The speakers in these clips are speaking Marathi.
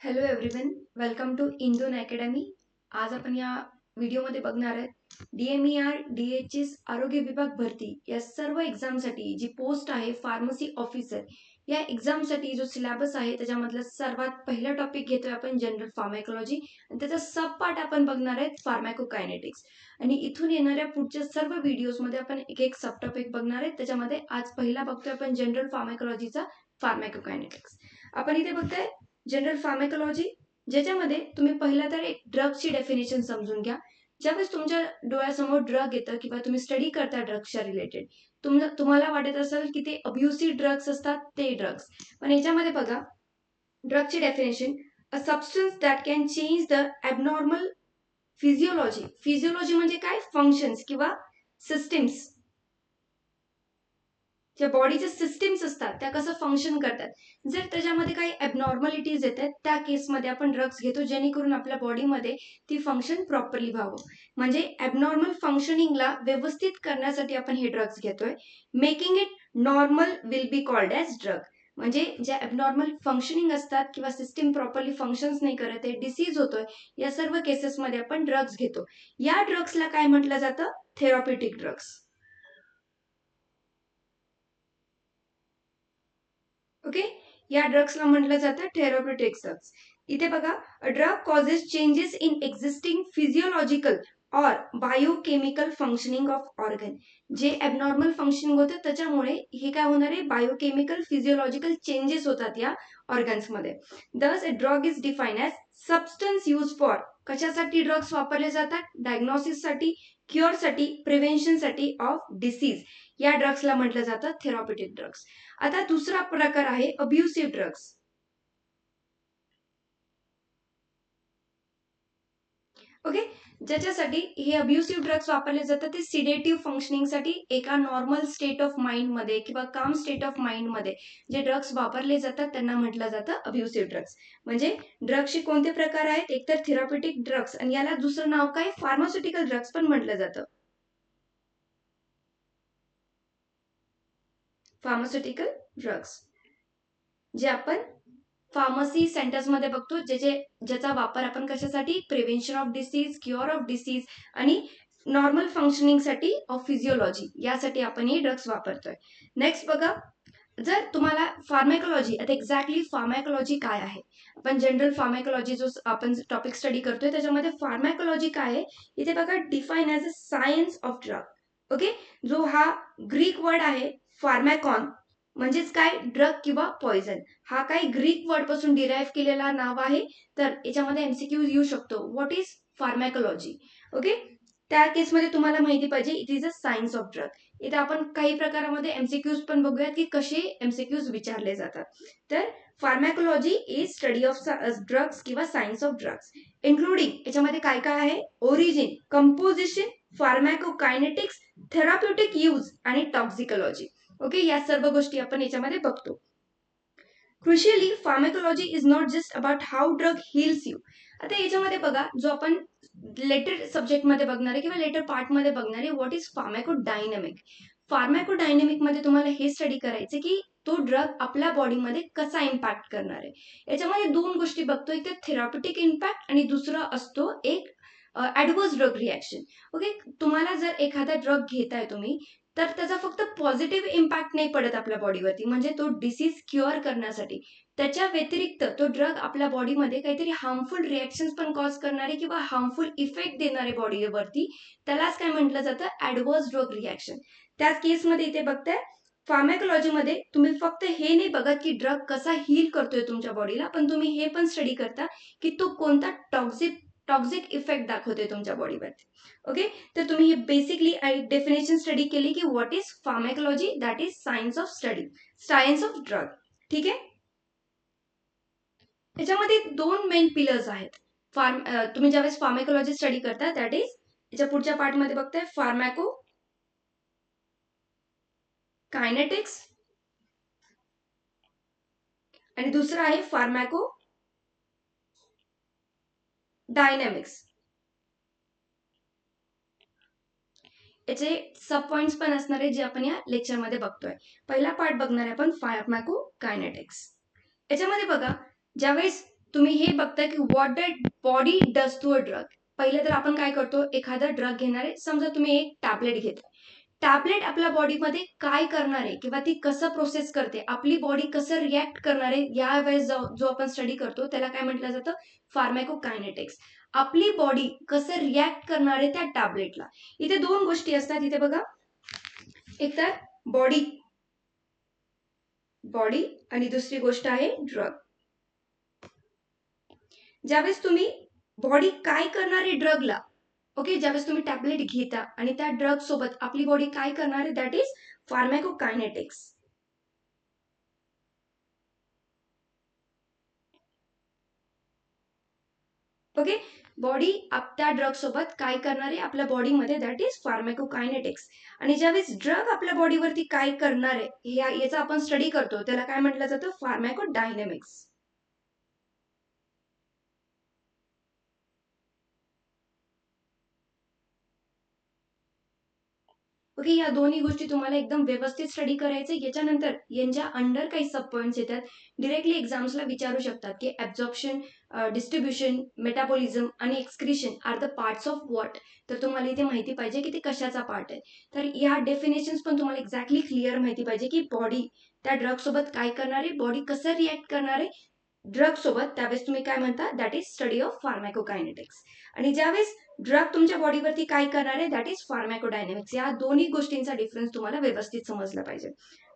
Hello everyone, welcome to Indun academy. आज आपण या व्हिडिओमध्ये बघणार आहेत DMER DHS आरोग्य विभाग भरती या सर्व एक्झामसाठी जी पोस्ट आहे फार्मसी ऑफिसर या एक्झामसाठी जो सिलेबस आहे त्याच्यामधला सर्वात पहिला टॉपिक घेतोय आपण जनरल फार्मॅकोलॉजी आणि त्याचा सब पार्ट आपण बघणार आहेत फार्मॅकोकायनेटिक्स. आणि इथून येणाऱ्या पुढच्या सर्व व्हिडिओजमध्ये आपण एक एक सब टॉपिक बघणार आहेत. त्याच्यामध्ये आज पहिला बघतोय आपण जनरल फार्मॅकोलॉजीचा फार्मॅकोकायनेटिक्स. आपण इथे बघतोय जनरल फार्मॅकोलॉजी, ज्याच्यामध्ये तुम्ही पहिला तर एक ड्रगची डेफिनेशन समजून घ्या. ज्यावेळेस तुमच्या डोळ्यासमोर ड्रग येतं किंवा तुम्ही स्टडी करता ड्रग्सच्या रिलेटेड, तुम्हाला वाटत असेल की ते अब्युसिव्ह ड्रग्स असतात ते ड्रग्स. पण याच्यामध्ये बघा ड्रगची definition: a substance that can change the abnormal physiology. Physiology म्हणजे काय? फंक्शन्स किंवा सिस्टीम्स. ज्या बॉडीच्या सिस्टीम्स असतात त्या कसं फंक्शन करतात, जर त्याच्यामध्ये काही ॲबनॉर्मॅलिटीज येतात त्या केसमध्ये आपण ड्रग्स घेतो, जेणेकरून आपल्या बॉडीमध्ये ती फंक्शन प्रॉपरली व्हावं. म्हणजे ॲबनॉर्मल फंक्शनिंगला व्यवस्थित करण्यासाठी आपण हे ड्रग्स घेतोय. Making it normal will be called as drug. म्हणजे ज्या ॲबनॉर्मल फंक्शनिंग असतात किंवा सिस्टीम प्रॉपरली फंक्शन्स नाही करत आहे, डिसीज होतोय, या सर्व केसेसमध्ये आपण ड्रग्स घेतो. या ड्रग्सला काय म्हटलं जातं? थेरॉप्युटिक ड्रग्स. ओके, या ड्रग्सला म्हटलं जातं थेरॉप्युटिक ड्रग्स. इथे बघा, a drug causes changes in existing physiological और बायोकेमिकल फंक्शनिंग ऑफ ऑर्गन. जे ॲबनॉर्मल फंक्शनिंग होतं त्याच्यामुळे हे काय होणार आहे? बायोकेमिकल फिजिओलॉजिकल चेंजेस होतात या ऑर्गन्समध्ये. दस अ drug is define as substance use for. कशासाठी ड्रग्स वापरले जातात? डायग्नोसिससाठी, क्युअरसाठी, प्रिव्हेन्शनसाठी ऑफ डिसीज. या ड्रग्सला म्हटलं जातं थेरॉप्युटिक ड्रग्स. आता दुसरा प्रकार आहे अब्युसिव्ह ड्रग्स. ओके, ज्याच्यासाठी हे अब्युसिव्ह ड्रग्स वापरले जातात ते सिडेटिव्ह फंक्शनिंगसाठी एका नॉर्मल स्टेट ऑफ माइंडमध्ये किंवा काम स्टेट ऑफ माइंडमध्ये जे ड्रग्स वापरले जातात त्यांना म्हटलं जातं अब्युसिव्ह ड्रग्स. म्हणजे ड्रग्सचे कोणते प्रकार आहेत? एकतर थेरॉप्युटिक ड्रग्स आणि याला दुसरं नाव काय? फार्मास्युटिकल ड्रग्स पण म्हटलं जातं. फार्मास्युटिकल ड्रग्स जे आपण फार्मसी सेंटर्समध्ये बघतो, ज्याचा वापर आपण कशासाठी? Prevention of disease, cure of disease आणि नॉर्मल फंक्शनिंगसाठी ऑफ फिजिओलॉजी, यासाठी आपण हे ड्रग्स वापरतोय. नेक्स्ट बघा, जर तुम्हाला फार्मॅकोलॉजी, आता एक्झॅक्टली फार्मॅकोलॉजी काय आहे? आपण जनरल फार्मॅकोलॉजी जो आपण टॉपिक स्टडी करतोय त्याच्यामध्ये फार्मॅकोलॉजी काय आहे? इथे बघा, define as a science of drug. Okay, जो हा ग्रीक वर्ड आहे फार्मॅकॉन, म्हणजेच काय? ड्रग किंवा पॉइझन. हा काही ग्रीक वर्ड पासून डिराईव्ह केलेला नाव आहे. तर याच्यामध्ये एमसीक्यू येऊ शकतो. What is pharmacology? ओके, त्या केसमध्ये तुम्हाला माहिती पाहिजे it is a science of drug. इथे आपण काही प्रकारामध्ये एमसीक्यूज पण बघूयात की कसे एमसीक्यूज विचारले जातात. तर pharmacology is study of drugs किंवा सायन्स ऑफ ड्रग्स, इन्क्लुडिंग याच्यामध्ये काय काय आहे? Origin, composition, pharmacokinetics, therapeutic use आणि टॉक्सिकोलॉजी. ओके, या सर्व गोष्टी आपण याच्यामध्ये बघतो. Crucially, pharmacology is not just about how drug heals you. आता याच्यामध्ये बघा, जो आपण लेटर सब्जेक्टमध्ये बघणार आहे किंवा लेटर पार्टमध्ये बघणार आहे, व्हॉट इज फार्मॅकोडायनॅमिक. फार्मॅकोडायनॅमिकमध्ये तुम्हाला हे स्टडी करायचे की तो ड्रग आपल्या बॉडीमध्ये कसा इम्पॅक्ट करणार आहे. याच्यामध्ये दोन गोष्टी बघतो, एक तर थेरॉप्युटिक इम्पॅक्ट आणि दुसरा असतो एक ॲडव्हर्स ड्रग रिॲक्शन. ओके, तुम्हाला जर एखादा ड्रग घेताय तुम्ही, तर त्याचा फक्त पॉझिटिव्ह इम्पॅक्ट नाही पडत आपल्या बॉडीवरती, म्हणजे तो डिसीज क्युअर करण्यासाठी. त्याच्या व्यतिरिक्त तो ड्रग आपल्या बॉडीमध्ये काहीतरी हार्मफुल रिॲक्शन्स पण कॉज करणारे किंवा हार्मफुल इफेक्ट देणारे बॉडीवरती, त्यालाच काय म्हटलं जातं? Adverse drug reaction. त्या केसमध्ये इथे बघताय फार्मॅकोलॉजीमध्ये तुम्ही फक्त हे नाही बघत की ड्रग कसा हील करतोय तुमच्या बॉडीला, पण तुम्ही हे पण स्टडी करता की तो कोणता टॉक्झिक इफेक्ट दाखवतोय तुमच्या बॉडीवरती. ओके, तर तुम्ही हे बेसिकली डेफिनेशन स्टडी केली की what is pharmacology, that is science of study, science of drug. ठीक आहे, याच्यामध्ये दोन मेन पिलर्स आहेत. तुम्ही ज्यावेळेस फार्मॅकोलॉजी स्टडी करता दॅट इज, याच्या पुढच्या पार्टमध्ये बघताय फार्मॅको कायनेटिक्स आणि दुसरं आहे फार्मॅको डायनॅमिक्स. याचे सब पॉइंट्स पण असणार आहे जे आपण या लेक्चरमध्ये बघतोय. पहिला पार्ट बघणार आहे आपण फार्मॅको कायनेटिक्स. याच्यामध्ये बघा, ज्यावेळेस तुम्ही हे बघता की what the body does to a drug. पहिले तर आपण काय करतो, एखादा ड्रग घेणार आहे, समजा तुम्ही एक टॅबलेट घेताय. टॅबलेट आपल्या बॉडीमध्ये काय करणार आहे किंवा ती कसं प्रोसेस करते, आपली बॉडी कसं रिॲक्ट करणार आहे, यावेळेस जो आपण स्टडी करतो त्याला काय म्हटलं जातं, फार्मॅकोकायनेटिक्स. आपली बॉडी कसं रिॲक्ट करणार आहे त्या टॅबलेटला. इथे दोन गोष्टी असतात, इथे बघा, एक तर बॉडी बॉडी आणि दुसरी गोष्ट आहे ड्रग. ज्यावेळेस तुम्ही बॉडी काय करणार आहे ड्रगला, ओके, ज्यावेळेस तुम्ही टॅबलेट घेता आणि त्या ड्रग सोबत आपली बॉडी काय करणार आहे, दॅट इज फार्मॅकोकायनेटिक्स. ओके, बॉडी त्या ड्रग सोबत काय करणार आहे आपल्या बॉडीमध्ये, दॅट इज फार्मॅकोकायनेटिक्स. आणि ज्यावेळेस ड्रग आपल्या बॉडीवरती काय करणार आहे याचा आपण स्टडी करतो, त्याला काय म्हटलं जातं, फार्मॅकोडायनॅमिक्स. ओके, या दोन्ही गोष्टी तुम्हाला एकदम व्यवस्थित स्टडी करायचे. याच्यानंतर यांच्या अंडर काही सब पॉइंट्स येतात, डिरेक्टली एक्झाम्सला विचारू शकतात की ॲब्झॉर्प्शन, डिस्ट्रीब्युशन, मेटाबॉलिझम आणि excretion are the parts of what. तर तुम्हाला इथे माहिती पाहिजे की ते कशाचा पार्ट आहे. तर या डेफिनेशन्स पण तुम्हाला एक्झॅक्टली क्लिअर माहिती पाहिजे की बॉडी त्या ड्रग सोबत काय करणार आहे, बॉडी कसं रिॲक्ट करणार आहे ड्रग सोबत, त्यावेळेस तुम्ही काय म्हणता, दॅट इज स्टडी ऑफ फार्मॅकोकायनेटिक्स. आणि ज्यावेळेस ड्रग तुमच्या बॉडीवरती काय करणार आहे, दॅट इज फार्मॅकोडायनॅमिक्स. या दोन्ही गोष्टींचा डिफरन्स तुम्हाला व्यवस्थित समजला पाहिजे.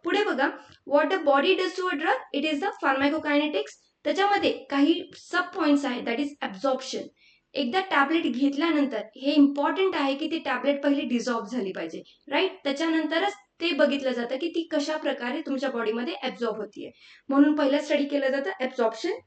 पुढे बघा, what the body does to a drug, it is the pharmacokinetics. त्याच्यामध्ये काही सब पॉइंट्स आहेत, दॅट इज ॲब्झॉर्प्शन. एकदा टॅबलेट घेतल्यानंतर हे इम्पॉर्टंट आहे की ती टॅबलेट पहिली डिझॉल्व्ह झाली पाहिजे, राईट. त्याच्यानंतरच ते बघितलं जातं की ती कशा प्रकारे तुमच्या बॉडीमध्ये ॲब्झॉर्ब होतीये. म्हणून पहिलं स्टडी केलं जातं ॲब्झॉर्प्शन.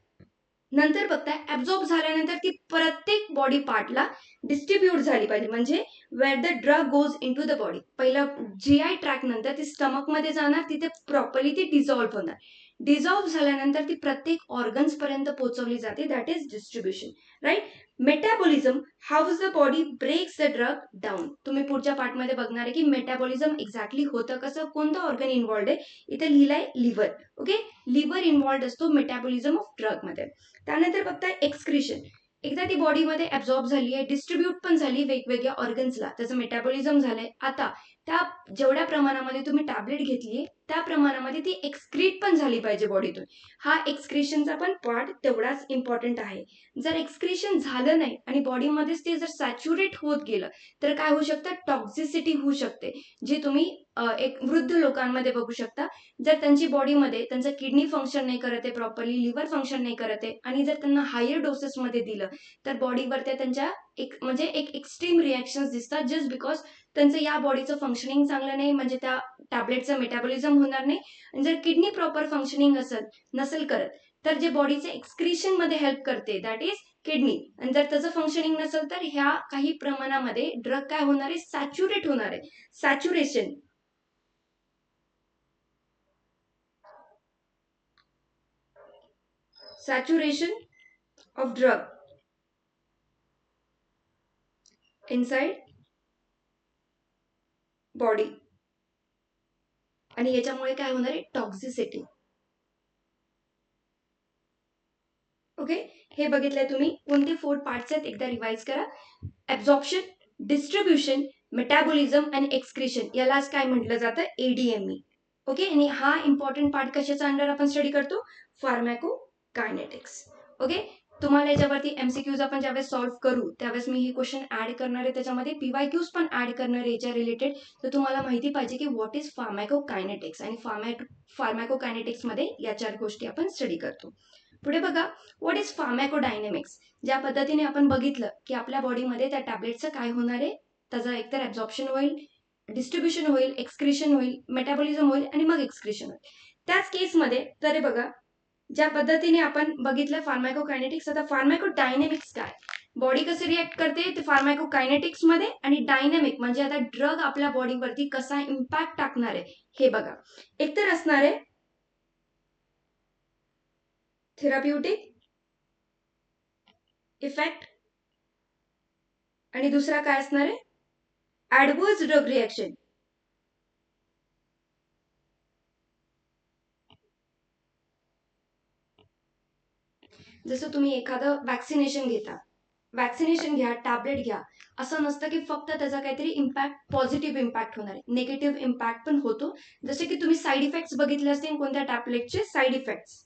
नंतर बघताय ॲब्झॉर्ब झाल्यानंतर ती प्रत्येक बॉडी पार्टला डिस्ट्रीब्यूट झाली पाहिजे, म्हणजे where the drug goes into the body. पहिलं GI ट्रॅक नंतर ती स्टमकमध्ये जाणार, तिथे प्रॉपरली ती डिझॉल्व्ह होणार. डिझॉल्व्ह झाल्यानंतर ती प्रत्येक ऑर्गन्स पर्यंत पोहोचवली जाते, that is distribution, right. Metabolism, how the body breaks the drug down. तुम्ही पुढच्या पार्टमध्ये बघणार आहे की मेटाबॉलिझम एक्झॅक्टली होतं कसं, कोणतं ऑर्गन इन्व्हॉल्ड आहे. इथे लिहिलंय लिव्हर. ओके, लिव्हर इन्व्हॉल्ड असतो मेटाबॉलिझम ऑफ ड्रग मध्ये. त्यानंतर बघताय एक्सक्रिशन. एकदा ती बॉडीमध्ये ॲब्झॉर्ब झाली आहे, डिस्ट्रीब्यूट पण झाली वेगवेगळ्या ऑर्गन्सला, त्याचं मेटाबॉलिझम झालंय. आता त्या जेवढ्या प्रमाणामध्ये तुम्ही टॅबलेट घेतली त्या प्रमाणामध्ये ती एक्सक्रीट पण झाली पाहिजे बॉडीतून. हा एक्सक्रिशनचा पण पार्ट तेवढाच इम्पॉर्टंट आहे. जर एक्सक्रिशन झालं नाही आणि बॉडीमध्येच ते जर सॅच्युरेट होत गेलं तर काय होऊ शकतं, टॉक्झिसिटी होऊ शकते. जी तुम्ही एक वृद्ध लोकांमध्ये बघू शकता. जर त्यांची बॉडीमध्ये त्यांचं किडनी फंक्शन नाही करत आहे प्रॉपरली, लिव्हर फंक्शन नाही करत आहे आणि जर त्यांना हायर डोसेसमध्ये दिलं तर बॉडीवर त्या त्यांच्या म्हणजे एक एक्स्ट्रीम रिॲक्शन्स दिसतात, जस्ट बिकॉज त्यांचं या बॉडीचं फंक्शनिंग चांगलं नाही, म्हणजे त्या टॅबलेटचं मेटाबॉलिझम होणार नाही. आणि जर किडनी प्रॉपर फंक्शनिंग नसेल करत तर जे बॉडीचे एक्सक्रिशन मध्ये हेल्प करते, दॅट इज किडनी. आणि जर त्याचं फंक्शनिंग नसेल तर ह्या काही प्रमाणामध्ये ड्रग काय होणार आहे, सॅच्युरेट होणार आहे. Saturation, saturation of drug inside body. आणि याच्यामुळे काय होणार आहे, टॉक्झिसिटी. ओके, हे बघितलंय तुम्ही. कोणते 4 पार्ट्स आहेत एकदा रिवाइज करा. ॲब्झॉर्प्शन, डिस्ट्रीब्युशन, मेटाबॉलिझम आणि एक्सक्रिशन, यालाच काय म्हटलं जातं, ADME. ओके, आणि हा इम्पॉर्टंट पार्ट कशाच्या अंडर आपण स्टडी करतो, फार्मॅकोकायनेटिक्स. ओके, तुम्हाला याच्यावरती MCQs आपण ज्यावेळेस सॉल्व्ह करू त्यावेळेस मी हे क्वेश्चन ऍड करणार आहे, त्याच्यामध्ये PYQs पण ऍड करणार आहे याच्या रिलेटेड. तर तुम्हाला माहिती पाहिजे की व्हॉट इज फार्मॅकोकायनेटिक्स, आणि फार्मॅकोकायनेटिक्स मध्ये या 4 गोष्टी आपण स्टडी करतो. पुढे बघा, व्हॉट इज फार्मॅकोडायनॅमिक्स. ज्या पद्धतीने आपण बघितलं की आपल्या बॉडीमध्ये त्या टॅबलेटचं काय होणार आहे, त्याचं एकतर ॲब्झॉर्प्शन होईल, डिस्ट्रीब्युशन होईल, एक्सक्रिशन होईल, मेटाबॉलिझम होईल आणि मग एक्सक्रिशन होईल. त्याच केसमध्ये तर बघा, ज्या पद्धतीने आपण बघितलं फार्मॅकोकायनेटिक्स, आता फार्मॅकोडायनॅमिक्स काय, बॉडी कसे रिॲक्ट करते ते फार्मॅकोकायनेटिक्स मध्ये. आणि डायनॅमिक म्हणजे आता ड्रग आपल्या बॉडीवरती कसा इम्पॅक्ट टाकणार आहे हे बघा. एकतर असणार आहे थेराप्युटिक इफेक्ट आणि दुसरा काय असणार आहे, ॲडव्हर्स ड्रग रिॲक्शन. जसं तुम्ही एखादं वॅक्सिनेशन घेता, वॅक्सिनेशन घ्या, टॅबलेट घ्या, असं नसतं की फक्त त्याचा काहीतरी इम्पॅक्ट, पॉझिटिव्ह इम्पॅक्ट होणार आहे, निगेटिव्ह इम्पॅक्ट पण होतो. जसे की तुम्ही साईड इफेक्ट्स बघितले असतील कोणत्या टॅबलेटचे साईड इफेक्ट्स.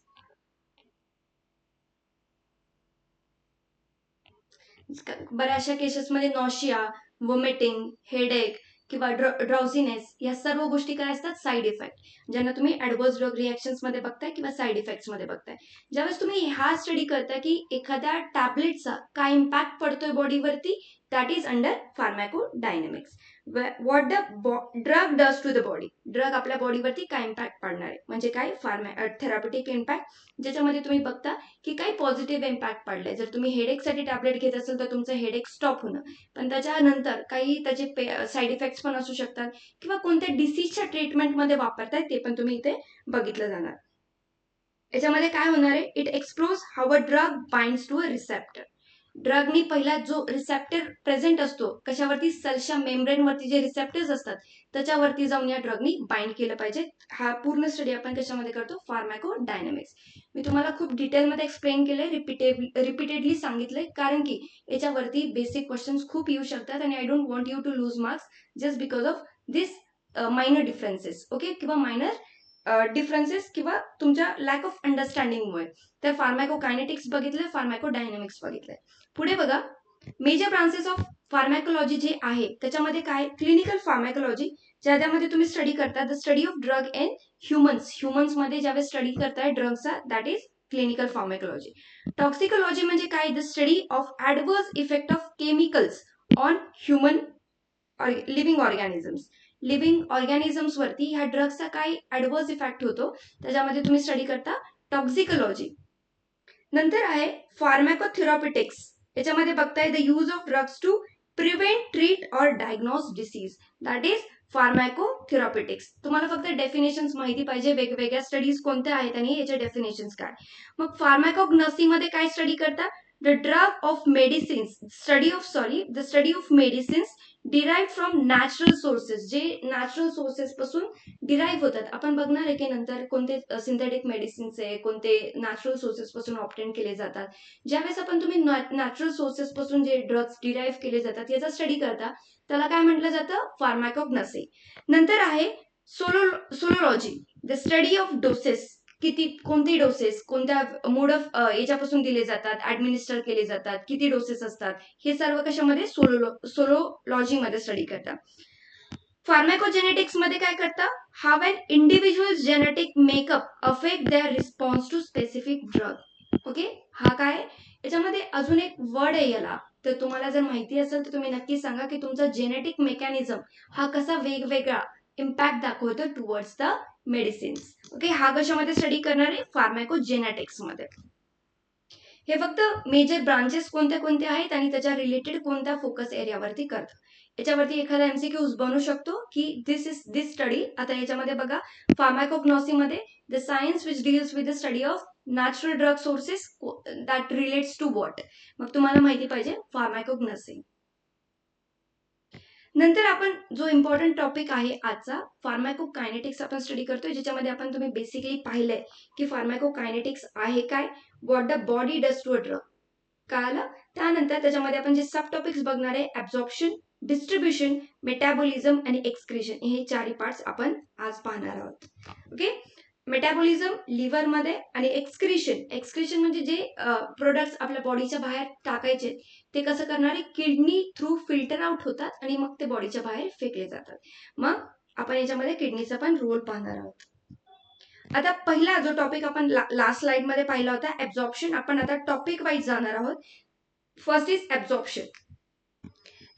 बऱ्याचशा केसेसमध्ये नॉशिया, वॉमिटिंग, हेडेक किंवा ड्राउझिनेस या सर्व गोष्टी काय असतात, साईड इफेक्ट, ज्यांना तुम्ही ऍडव्हर्स ड्रग रिएक्शन्स मध्ये बघताय किंवा साईड इफेक्ट्स मध्ये बघताय. ज्यावेळेस तुम्ही हा स्टडी करता की एखाद्या टॅबलेटचा काय इम्पॅक्ट पडतोय बॉडीवरती, that is under pharmacodynamics. What the drug does to the body, drug आपल्या बॉडीवरती काय इम्पॅक्ट पाडणार आहे, म्हणजे काय थेराप्युटिक इम्पॅक्ट, ज्याच्यामध्ये तुम्ही बघता की काही पॉझिटिव्ह इम्पॅक्ट पडलाय. जर तुम्ही हेडेकसाठी टॅबलेट घेत असेल तर तुमचं हेडेक स्टॉप होणं, पण त्याच्यानंतर काही त्याचे साईड इफेक्ट्स पण असू शकतात किंवा कोणत्या डिसीजच्या ट्रीटमेंटमध्ये वापरताय ते पण तुम्ही इथे बघितलं जाणार. याच्यामध्ये काय होणार आहे, it explores how a drug binds to a receptor. ड्रगनी पहिला जो रिसेप्टर प्रेझेंट असतो कशावरती, सेलच्या मेम्ब्रेनवरती जे रिसेप्टर्स असतात त्याच्यावरती जाऊन या ड्रगनी बाइंड केलं पाहिजे. हा पूर्ण स्टडी आपण कशामध्ये करतो, फार्मॅकोडायनॅमिक्स. मी तुम्हाला खूप डिटेलमध्ये एक्सप्लेन केलंय, रिपीटेडली सांगितलंय, कारण की याच्यावरती बेसिक क्वेश्चन्स खूप येऊ शकतात आणि I don't want you to lose marks just because of this minor differences, okay, किंवा मायनर डिफरन्सेस किंवा तुमच्या लॅक ऑफ अंडरस्टँडिंगमुळे. तर फार्मॅकोकायनेटिक्स बघितलं, फार्मॅकोडायनॅमिक्स बघितलंय. पुढे बघा, मेजर ब्रांचेस ऑफ फार्मॅकोलॉजी जे आहे त्याच्यामध्ये काय, क्लिनिकल फार्मॅकोलॉजी, ज्यामध्ये तुम्ही स्टडी करता the study of drug in humans मध्ये ज्यावेळेस स्टडी करताय ड्रगचा, that is clinical pharmacology. Toxicology म्हणजे काय, the study of adverse effect of chemicals on human living organisms. Living organisms वरती ह्या ड्रग्सचा काय ऍडव्हर्स इफेक्ट होतो, त्याच्यामध्ये तुम्ही स्टडी करता टॉक्सिकोलॉजी. नंतर आहे फार्मॅकोथेरॉपिटिक्स, याच्यामध्ये बघताय the use of drugs to prevent, treat और diagnose disease, that is pharmacotherapeutics. तुम्हाला फक्त डेफिनेशन्स माहिती पाहिजे, वेगवेगळ्या स्टडीज कोणत्या आहेत आणि याचे डेफिनेशन्स काय. मग फार्मॅकोग्नॉसी मध्ये काय स्टडी करता, the drug of medicines, the study of medicines derive from natural sources, जे नॅचरल सोर्सेस पासून डिराईव्ह होतात. आपण बघणार आहे की नंतर कोणते सिंथेटिक मेडिसिन्स आहे, कोणते नॅचरल सोर्सेस पासून ऑब्टेन केले जातात. ज्यावेळेस आपण तुम्ही नॅचरल सोर्सेस पासून जे ड्रग्स डिराईव्ह केले जातात याचा स्टडी करता, त्याला काय म्हटलं जातं, फार्मॅकोग्नॉसी. नंतर आहे सोलोलॉजी, द स्टडी ऑफ डोसेस, किती, कोणते डोसेस कोणत्या मोड ऑफ याच्यापासून दिले जातात, ऍडमिनिस्टर केले जातात, किती डोसेस असतात, हे सर्व कशामध्ये, सोलोलॉजी मध्ये स्टडी करतात. फार्मॅकोजेनेटिक्स मध्ये काय करता, how an individual genetic makeup affect their response to specific drug. Okay, हा काय, याच्यामध्ये अजून एक वर्ड आहे याला, तर तुम्हाला जर माहिती असेल तर तुम्ही नक्की सांगा की तुमचा जेनेटिक मेकॅनिझम हा कसा वेगवेगळा इम्पॅक्ट दाखवतो टुवर्ड्स द मेडिसिन्स. ओके, हा कशामध्ये स्टडी करणार आहे, फार्मॅकोजेनेटिक्स मध्ये. हे फक्त मेजर ब्रांचेस कोणत्या कोणत्या आहेत आणि त्याच्या रिलेटेड कोणत्या फोकस एरियावरती करतात. याच्यावरती एखादा एमसीक्यूज बनू शकतो की दिस स्टडी. आता याच्यामध्ये बघा, फार्मॅकोग्नॉसी मध्ये the science which deals with the study of natural drug sources that relates to what. मग तुम्हाला माहिती पाहिजे फार्मॅकोग्नॉसी. नंतर आपण जो इम्पॉर्टंट टॉपिक आहे आजचा, फार्मॅकोकायनेटिक्स आपण स्टडी करतोय, ज्याच्यामध्ये आपण तुम्ही बेसिकली पाहिलंय की फार्मॅकोकायनेटिक्स आहे काय, what the body does to a drug, कळालं. त्यानंतर त्याच्यामध्ये आपण जे सब टॉपिक्स बघणार आहे, ऍब्झॉर्प्शन, डिस्ट्रीब्युशन, मेटाबॉलिझम आणि एक्सक्रिशन, हे चारही पार्ट्स आपण आज पाहणार आहोत. ओके, मेटाबॉलिझम लिव्हर मध्ये आणि एक्सक्रिशन म्हणजे जे प्रोडक्ट्स आपल्या बॉडीच्या बाहेर टाकायचे ते कसं करणार आहे, किडनी थ्रू फिल्टर आउट होतात आणि मग ते बॉडीच्या बाहेर फेकले जातात. मग आपण याच्यामध्ये किडनीचा पण रोल पाहणार आहोत. आता पहिला जो टॉपिक आपण लास्ट स्लाइड मध्ये पाहिला होता, ऍब्झॉर्प्शन, आपण आता टॉपिक वाईज जाणार आहोत. First is absorption.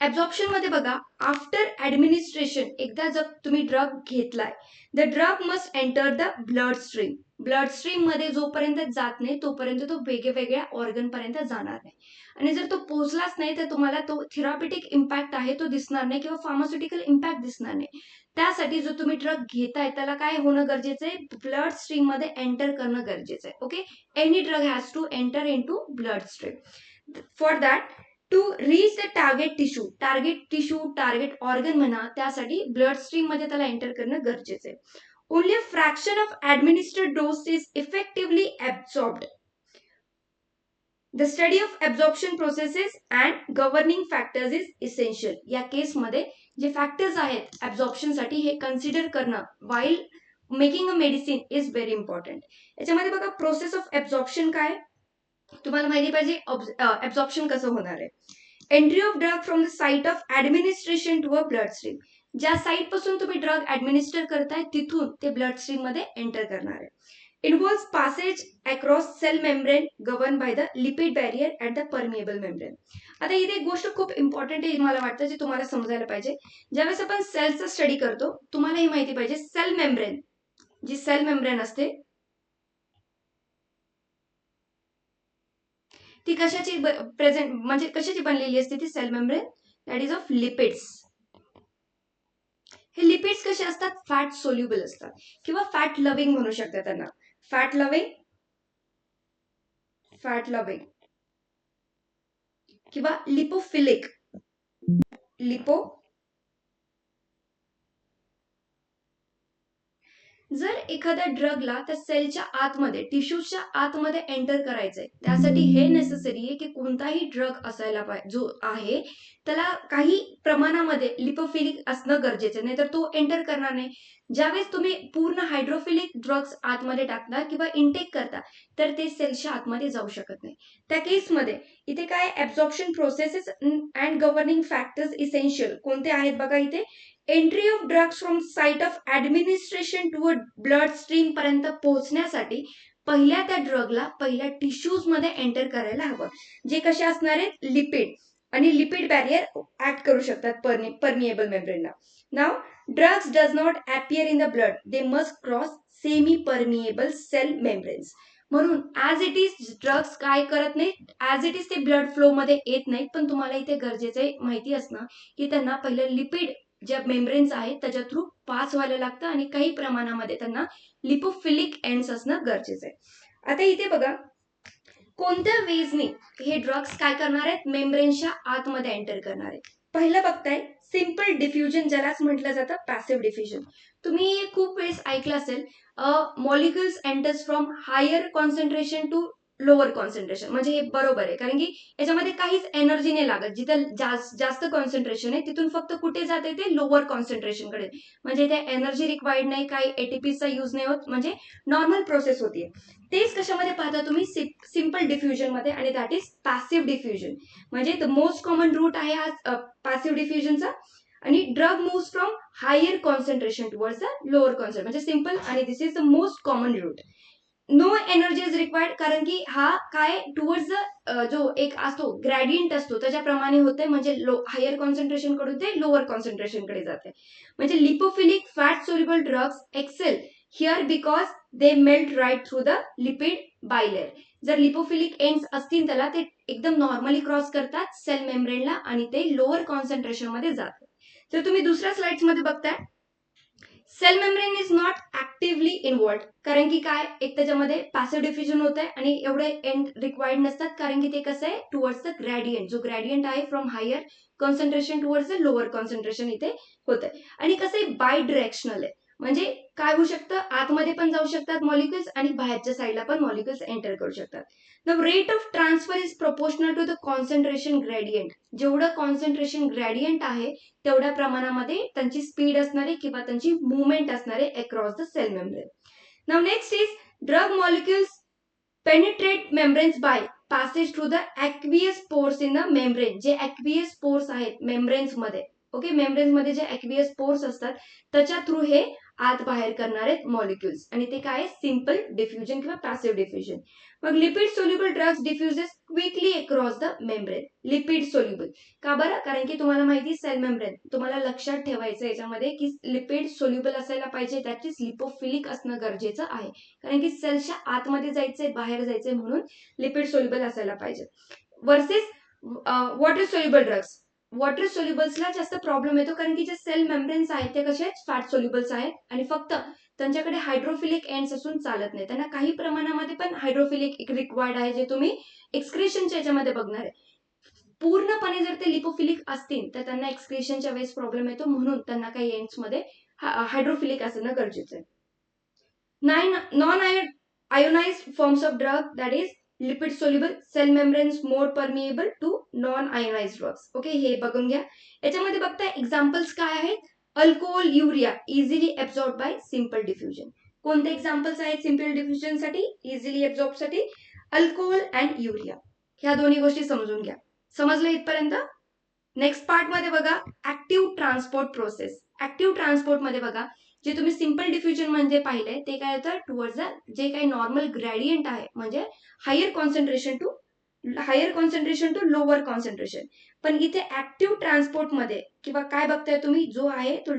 ऍब्झॉर्प्शन मध्ये बघा, आफ्टर ऍडमिनिस्ट्रेशन, एकदा जर तुम्ही ड्रग घेतलाय, the drug must enter the blood stream. Blood stream मध्ये जोपर्यंत जात नाही तोपर्यंत तो वेगवेगळ्या ऑर्गन पर्यंत जाणार नाही, आणि जर तो पोहोचलाच नाही तर तुम्हाला तो थेरॉप्युटिक इम्पॅक्ट आहे तो दिसणार नाही किंवा फार्मास्युटिकल इम्पॅक्ट दिसणार नाही. त्यासाठी जो तुम्ही ड्रग घेताय त्याला काय होणं गरजेचं आहे, ब्लड स्ट्रीम मध्ये एंटर करणं गरजेचं आहे. Okay, any drug has to enter into blood stream. For that, to reach the target tissue, target organ म्हणा, त्यासाठी ब्लड स्ट्रीम मध्ये त्याला एंटर करणं गरजेचं आहे. Only a fraction of administered dose is effectively absorbed. The study of absorption processes and governing factors is essential. या केसमध्ये जे फॅक्टर्स आहेत ॲब्झॉर्प्शनसाठी हे कन्सिडर करणं while making a medicine is very important. याच्यामध्ये बघा प्रोसेस ऑफ ॲब्झॉर्प्शन काय तुम्हाला माहिती पाहिजे. ॲब्झॉर्प्शन कसं होणार आहे. Entry of drug from the site of administration to a blood stream. ज्या साइट पासून तुम्ही ड्रग ऍडमिनिस्टर करताय तिथून ते ब्लड स्ट्रीम मध्ये एंटर करणार आहे. Involves passage across cell membrane govern by the lipid barrier at the permeable membrane. आता इथे एक गोष्ट खूप इम्पॉर्टंट आहे मला वाटतं जे तुम्हाला समजायला पाहिजे. ज्यावेळेस आपण सेलचा स्टडी करतो तुम्हाला हे माहिती पाहिजे सेल मेम्ब्रेन जी सेल मेम्ब्रेन असते ती कशाची प्रेझेंट म्हणजे कशाची बनलेली असते ती cell membrane that is of lipids. हे लिपिड्स कसे असतात फॅट सोल्युबल असतात किंवा फॅट लविंग म्हणू शकतात त्यांना. फॅट लविंग किंवा लिपोफिलिक जर एखाद्या ड्रगला त्या सेलच्या आतमध्ये टिश्यूच्या आतमध्ये एंटर करायचंय त्यासाठी हे नेसेसरी आहे की कोणताही ड्रग असायला पाहिजे जो आहे त्याला काही प्रमाणामध्ये लिपोफिलिक असणं गरजेचं नाही तर तो एंटर करणार नाही. ज्यावेळेस तुम्ही पूर्ण हायड्रोफिलिक ड्रग्स आतमध्ये टाकता किंवा इनटेक करता तर ते सेलच्या आतमध्ये जाऊ शकत नाही. त्या केसमध्ये इथे काय absorption processes and governing factors essential कोणते आहेत बघा इथे. Entry of drugs from site of administration to a blood stream पर्यंत पोहोचण्यासाठी पहिल्या त्या ड्रगला पहिल्या टिश्यूज मध्ये एंटर करायला हवं जे कसे असणार आहेत लिपिड आणि लिपिड बॅरियर ऍक्ट करू शकतात परमिएबल मेम्ब्रेनला. Now drugs does not appear in the blood they must cross semi permeable cell membranes. म्हणून ऍज इट इज ड्रग्स काय करत नाहीत ऍज इट इज ते ब्लड फ्लो मध्ये येत नाहीत पण तुम्हाला इथे गरजेचं माहिती असणं की त्यांना पहिलं लिपिड ज्या मेम्ब्रेन्स आहेत त्याच्या थ्रू पास व्हायला लागतं आणि काही प्रमाणामध्ये त्यांना लिपोफिलिक एंड्स असणं गरजेचं आहे. आता इथे बघा कोणत्या वेजनी हे ड्रग्स काय करणार आहेत मेम्ब्रेनच्या आतमध्ये एंटर करणार आहेत. पहिलं बघताय सिंपल डिफ्युजन ज्यालाच म्हटलं जातं पॅसिव्ह डिफ्युजन. तुम्ही खूप वेळेस ऐकलं असेल molecules enters from higher concentration to lower concentration. म्हणजे हे बरोबर आहे कारण की याच्यामध्ये काहीच एनर्जी नाही लागत. जिथं जास्त कॉन्सन्ट्रेशन आहे तिथून फक्त कुठे जाते ते लोअर कॉन्सन्ट्रेशन कडे. म्हणजे इथे एनर्जी रिक्वायर्ड नाही काही एटीपीचा यूज नाही होत म्हणजे नॉर्मल प्रोसेस होतीये. तेच कशामध्ये पाहता तुम्ही सिंपल डिफ्युजन मध्ये आणि दॅट इज पॅसिव्ह डिफ्युजन. म्हणजे द मोस्ट कॉमन रूट आहे हा पॅसिव्ह डिफ्युजनचा आणि drug moves from higher concentration towards the lower concentration म्हणजे सिंपल आणि this is the most common route. No energy is required कारण की हा काय टुवर्ड्स द जो एक असतो ग्रॅडियंट असतो त्याच्याप्रमाणे होते म्हणजे हायर कॉन्सन्ट्रेशन कडून ते लोअर कॉन्सन्ट्रेशन कडे जाते. म्हणजे lipophilic fat soluble drugs excel here because they melt right through the lipid bilayer. जर लिपोफिलिक एंड्स असतील त्याला ते एकदम नॉर्मली क्रॉस करतात सेल मेम्ब्रेनला आणि ते लोअर कॉन्सन्ट्रेशन मध्ये जातात. तर तुम्ही दुसऱ्या स्लाइड्स मध्ये बघताय cell membrane is not actively involved कारण की काय एक त्याच्यामध्ये पॅसिव्ह डिफ्युजन होत आहे आणि एवढे एंड रिक्वायर्ड नसतात कारण की ते कसं आहे टुवर्ड्स द ग्रॅडियंट जो ग्रॅडियंट आहे from higher concentration towards the lower concentration इथे होत आहे. आणि कसं आहे बाय डिरेक्शनल आहे म्हणजे काय होऊ शकतं आतमध्ये पण जाऊ शकतात मॉलिक्युल्स आणि बाहेरच्या साईडला पण मॉलिक्युल्स एंटर करू शकतात. The rate of transfer is proportional to the concentration gradient. जेवढं कॉन्सन्ट्रेशन ग्रेडियंट आहे तेवढ्या प्रमाणामध्ये त्यांची स्पीड असणार आहे किंवा त्यांची मुवमेंट असणार आहे across the cell membrane. Now next is drug molecules penetrate membranes by passage through the aqueous pores in the membrane. जे aqueous pores आहेत मेम्ब्रेन्स मध्ये ओके मेम्ब्रेन्स मध्ये जे aqueous pores असतात त्याच्या थ्रू हे आत बाहेर करणार आहेत मॉलिक्युल्स आणि ते काय सिंपल डिफ्युजन किंवा पॅसिव्ह डिफ्युजन. मग lipid soluble drugs diffuses quickly across the membrane. Lipid soluble का बरं कारण की तुम्हाला माहिती सेल मेम्ब्रेन तुम्हाला लक्षात ठेवायचं याच्यामध्ये की लिपिड सोल्युबल असायला पाहिजे दॅट इज लिपोफिलिक असणं गरजेचं आहे कारण की सेलच्या आतमध्ये जायचंय बाहेर जायचंय म्हणून लिपिड सोल्युबल असायला पाहिजे. Versus water soluble drugs water सोल्युबल्सला जास्त प्रॉब्लेम येतो कारण की जे सेल मेम्ब्रेन्स आहेत ते कसे फॅट सोल्युबल्स आहेत आणि फक्त त्यांच्याकडे हायड्रोफिलिक एंड्स असून चालत नाही. त्यांना काही प्रमाणामध्ये पण हायड्रोफिलिक रिक्वायर्ड आहे जे तुम्ही एक्सक्रेशनच्या याच्यामध्ये बघणार आहे. पूर्णपणे जर ते लिपोफिलिक असतील तर त्यांना एक्सक्रेशनच्या वेळेस प्रॉब्लेम येतो म्हणून त्यांना काही एंड्स मध्ये हायड्रोफिलिक असणं गरजेचं आहे. Non ionized forms of drug that is lipid soluble, cell membranes more permeable to non ionize drugs. Okay, हे बघून घ्या. याच्यामध्ये बघताय एक्झाम्पल्स काय आहेत. Alcohol, urea easily absorb by simple diffusion. कोणते एक्झाम्पल्स आहेत सिंपल डिफ्युजन साठी, इझिली एब्झॉर्ब साठी? Alcohol and urea. ह्या दोन्ही गोष्टी समजून घ्या. समजलं इथपर्यंत? नेक्स्ट पार्ट मध्ये बघा active transport process. Active transport मध्ये बघा जे तुम्ही सिंपल डिफ्युजन म्हणजे पाहिलंय ते काय होतं, टुवर्ड्स जे काही नॉर्मल ग्रेडियंट आहे म्हणजे higher concentration to lower concentration. पण इथे ऍक्टिव्ह ट्रान्सपोर्ट मध्ये किंवा काय बघताय तुम्ही, जो आहे तो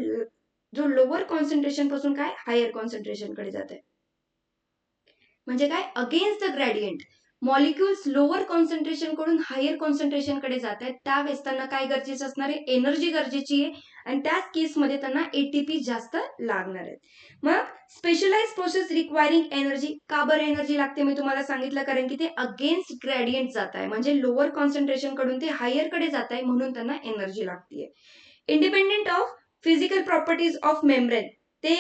जो लोअर कॉन्सन्ट्रेशन पासून काय हायर कॉन्सन्ट्रेशन कडे जात आहे. म्हणजे काय, against the gradient molecules lower concentration कडून हायर कॉन्सन्ट्रेशन कडे जात आहेत. त्यावेळेस त्यांना काय गरजेचं असणार आहे, एनर्जी गरजेची आहे. आणि त्याच केसमध्ये त्यांना एटीपी जास्त लागणार आहेत. मग स्पेशलाइज प्रोसेस रिक्वायरिंग एनर्जी. का बरं एनर्जी लागते मी तुम्हाला सांगितलं, कारण की ते अगेन्स्ट ग्रेडियंट जात आहे म्हणजे लोअर कॉन्सन्ट्रेशन कडून ते हायर कडे जात आहे म्हणून त्यांना एनर्जी लागते. Independent of physical properties of membrane. ते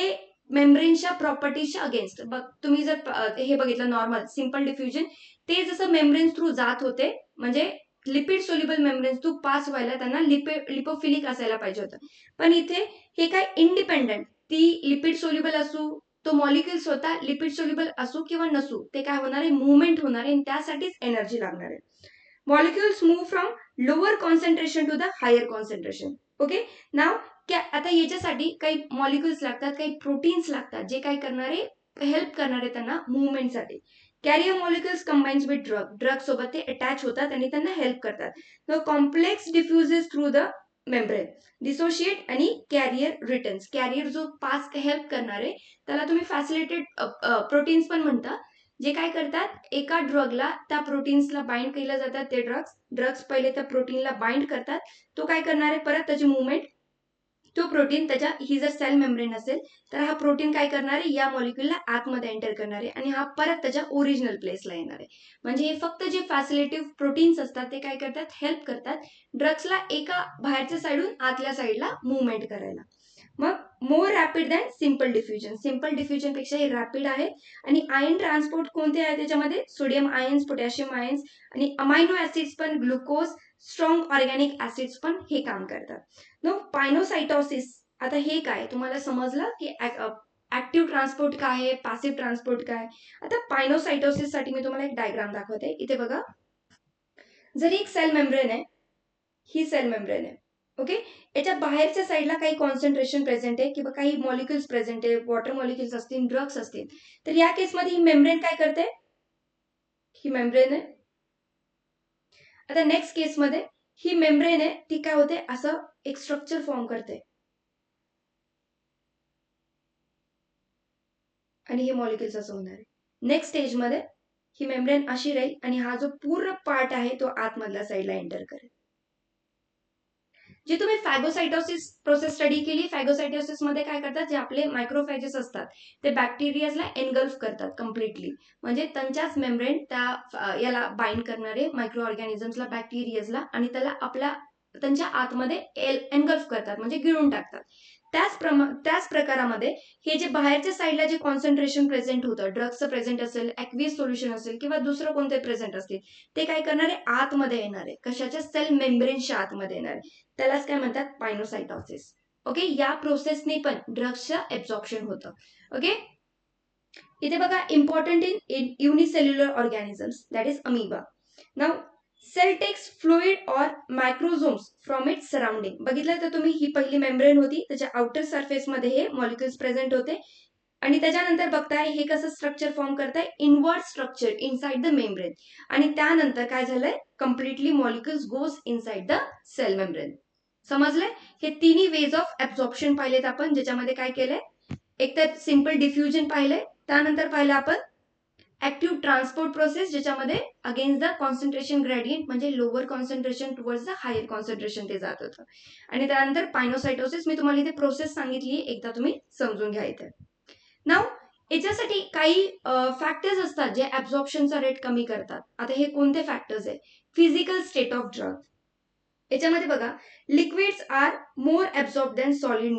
मेम्ब्रेनच्या प्रॉपर्टीजच्या अगेन्स्ट. तुम्ही जर हे बघितलं नॉर्मल सिंपल डिफ्युजन, ते जसं मेम्ब्रेन थ्रू जात होते म्हणजे lipid soluble membrane through pass व्हायला त्यांना लिपोफिलिक असायला पाहिजे होतं. पण इथे हे काय इंडिपेंडेंट, ती लिपिड सोल्युबल असू, तो मॉलिक्युल स्वतः लिपिड सोल्युबल असू किंवा नसू, ते काय होणार आहे, मुवमेंट होणार आहे आणि त्यासाठीच एनर्जी लागणार आहे. Molecules move from lower concentration to the higher concentration. Okay, now आता याच्यासाठी काही मॉलिक्युल्स लागतात, काही प्रोटीन्स लागतात जे काय करणारे, हेल्प करणारे त्यांना मुवमेंटसाठी. Carrier molecules combines with drug सोबत ते अटॅच होतात आणि त्यांना हेल्प करतात. The complex diffuses through the membrane, dissociate आणि कॅरियर रिटर्न्स. कॅरियर जो पास हेल्प करणारे त्याला तुम्ही फॅसिलिटेड प्रोटीन्स पण म्हणता, जे काय करतात, एका ड्रगला त्या प्रोटीन्सला बाइंड केलं जातात. ते ड्रग्स पहिले त्या प्रोटीनला बाइंड करतात. तो काय करणार आहे, परत त्याची मुवमेंट, तो प्रोटीन त्याच्या, ही जर सेल मेम्ब्रेन असेल तर हा प्रोटीन काय करणार आहे, या मॉलिक्युलला आतमध्ये एंटर करणार आहे आणि हा परत त्याच्या ओरिजिनल प्लेसला येणार आहे. म्हणजे हे फक्त जे फॅसिलिटेटिव्ह प्रोटीन्स असतात ते काय करतात, हेल्प करतात ड्रग्सला एका बाहेरच्या साईडून आतल्या साईडला मुवमेंट करायला. मग more rapid than simple diffusion. Simple diffusion पेक्षा हे रॅपिड आहे. आणि आयन ट्रान्सपोर्ट कोणते आहे त्याच्यामध्ये, सोडियम आयन्स, पोटॅशियम आयन्स आणि अमायनो ऍसिड्स पण, ग्लुकोज, स्ट्रॉंग ऑर्गॅनिक ऍसिड्स पण हे काम करतात. नो पायनोसायटोसिस. आता हे काय तुम्हाला समजलं की ऍक्टिव्ह ट्रान्सपोर्ट काय आहे, पॅसिव्ह ट्रान्सपोर्ट काय. आता पायनोसायटोसिस साठी मी तुम्हाला एक डायग्राम दाखवते. इथे बघा, जरी एक सेल मेम्ब्रेन आहे, ही सेल मेम्ब्रेन आहे. ओके, याच्या बाहेरच्या साईडला काही कॉन्सन्ट्रेशन प्रेझेंट आहे किंवा काही मॉलिक्युल्स प्रेझेंट आहे, वॉटर मॉलिक्युल्स असतील, ड्रग्स असतील. तर या केसमध्ये ही मेम्ब्रेन काय करते, ही मेम्ब्रेन आहे. आता नेक्स्ट केसमध्ये ही मेम्ब्रेन आहे, ती काय होते, असं एक स्ट्रक्चर फॉर्म करते आणि हे मॉलिक्युल्स असं होणार आहे. नेक्स्ट स्टेजमध्ये ही मेम्ब्रेन अशी राहील आणि हा जो पूर्ण पार्ट आहे तो आतमधल्या साईडला एंटर करेल. जे तुम्ही फॅगोसायटोसिस प्रोसेस स्टडी केली, फॅगोसायटोसिस मध्ये काय करतात, जे आपले मायक्रोफॅजेस असतात ते बॅक्टेरियाजला एनगल्फ करतात कम्प्लिटली. म्हणजे त्यांच्याच मेम्ब्रेन त्या याला बाइंड करणारे मायक्रो ऑर्गॅनिझम्सला, बॅक्टेरियाजला, आणि त्याला आपल्या त्यांच्या आतमध्ये एनगल्फ करतात म्हणजे गिळून टाकतात. त्याच प्रकारामध्ये हे जे बाहेरच्या साईडला जे कॉन्सन्ट्रेशन प्रेझेंट होतं, ड्रग्सचं प्रेझेंट असेल, ॲक्वियस सोल्युशन असेल किंवा दुसरं कोणते प्रेझेंट असतील, ते काय करणारे, आतमध्ये येणारे, कशाच्या, सेल मेम्ब्रेनच्या आतमध्ये येणारे. त्यालाच काय म्हणतात, पायनोसायटोसिस. ओके, या प्रोसेसने पण ड्रग्सचं एब्झॉर्प्शन होतं. ओके, इथे बघा, important in unicellular organisms, that is amoeba. Now cell takes fluid or microsomes from its surrounding. बघितलं तर तुम्ही, ही पहिली मेम्ब्रेन होती, त्याच्या आउटर सरफेसमध्ये हे मॉलिक्युल्स प्रेझेंट होते आणि त्याच्यानंतर बघताय हे कसं स्ट्रक्चर फॉर्म करताय, inward structure inside the membrane. आणि त्यानंतर काय झालंय, completely molecules goes inside the cell membrane. समजलंय? हे तिन्ही वेज ऑफ ऍब्झॉर्प्शन पाहिलेत आपण, ज्याच्यामध्ये काय केलंय, एक तर सिंपल डिफ्युजन पाहिलंय, त्यानंतर पाहिलं आपण ऍक्टिव्ह ट्रान्सपोर्ट प्रोसेस, ज्याच्यामध्ये अगेन्स्ट द कॉन्सन्ट्रेशन ग्रेडियंट म्हणजे lower concentration towards the higher concentration ते जात होतं. आणि त्यानंतर पायनोसायटोसिस. मी तुम्हाला इथे प्रोसेस सांगितली, एकदा तुम्ही समजून घ्या इथे. नाव याच्यासाठी काही फॅक्टर्स असतात जे ऍब्झॉर्प्शनचा रेट कमी करतात. आता हे कोणते फॅक्टर्स आहे, फिजिकल स्टेट ऑफ ड्रग. याच्यामध्ये बघा, liquids are more absorb than solid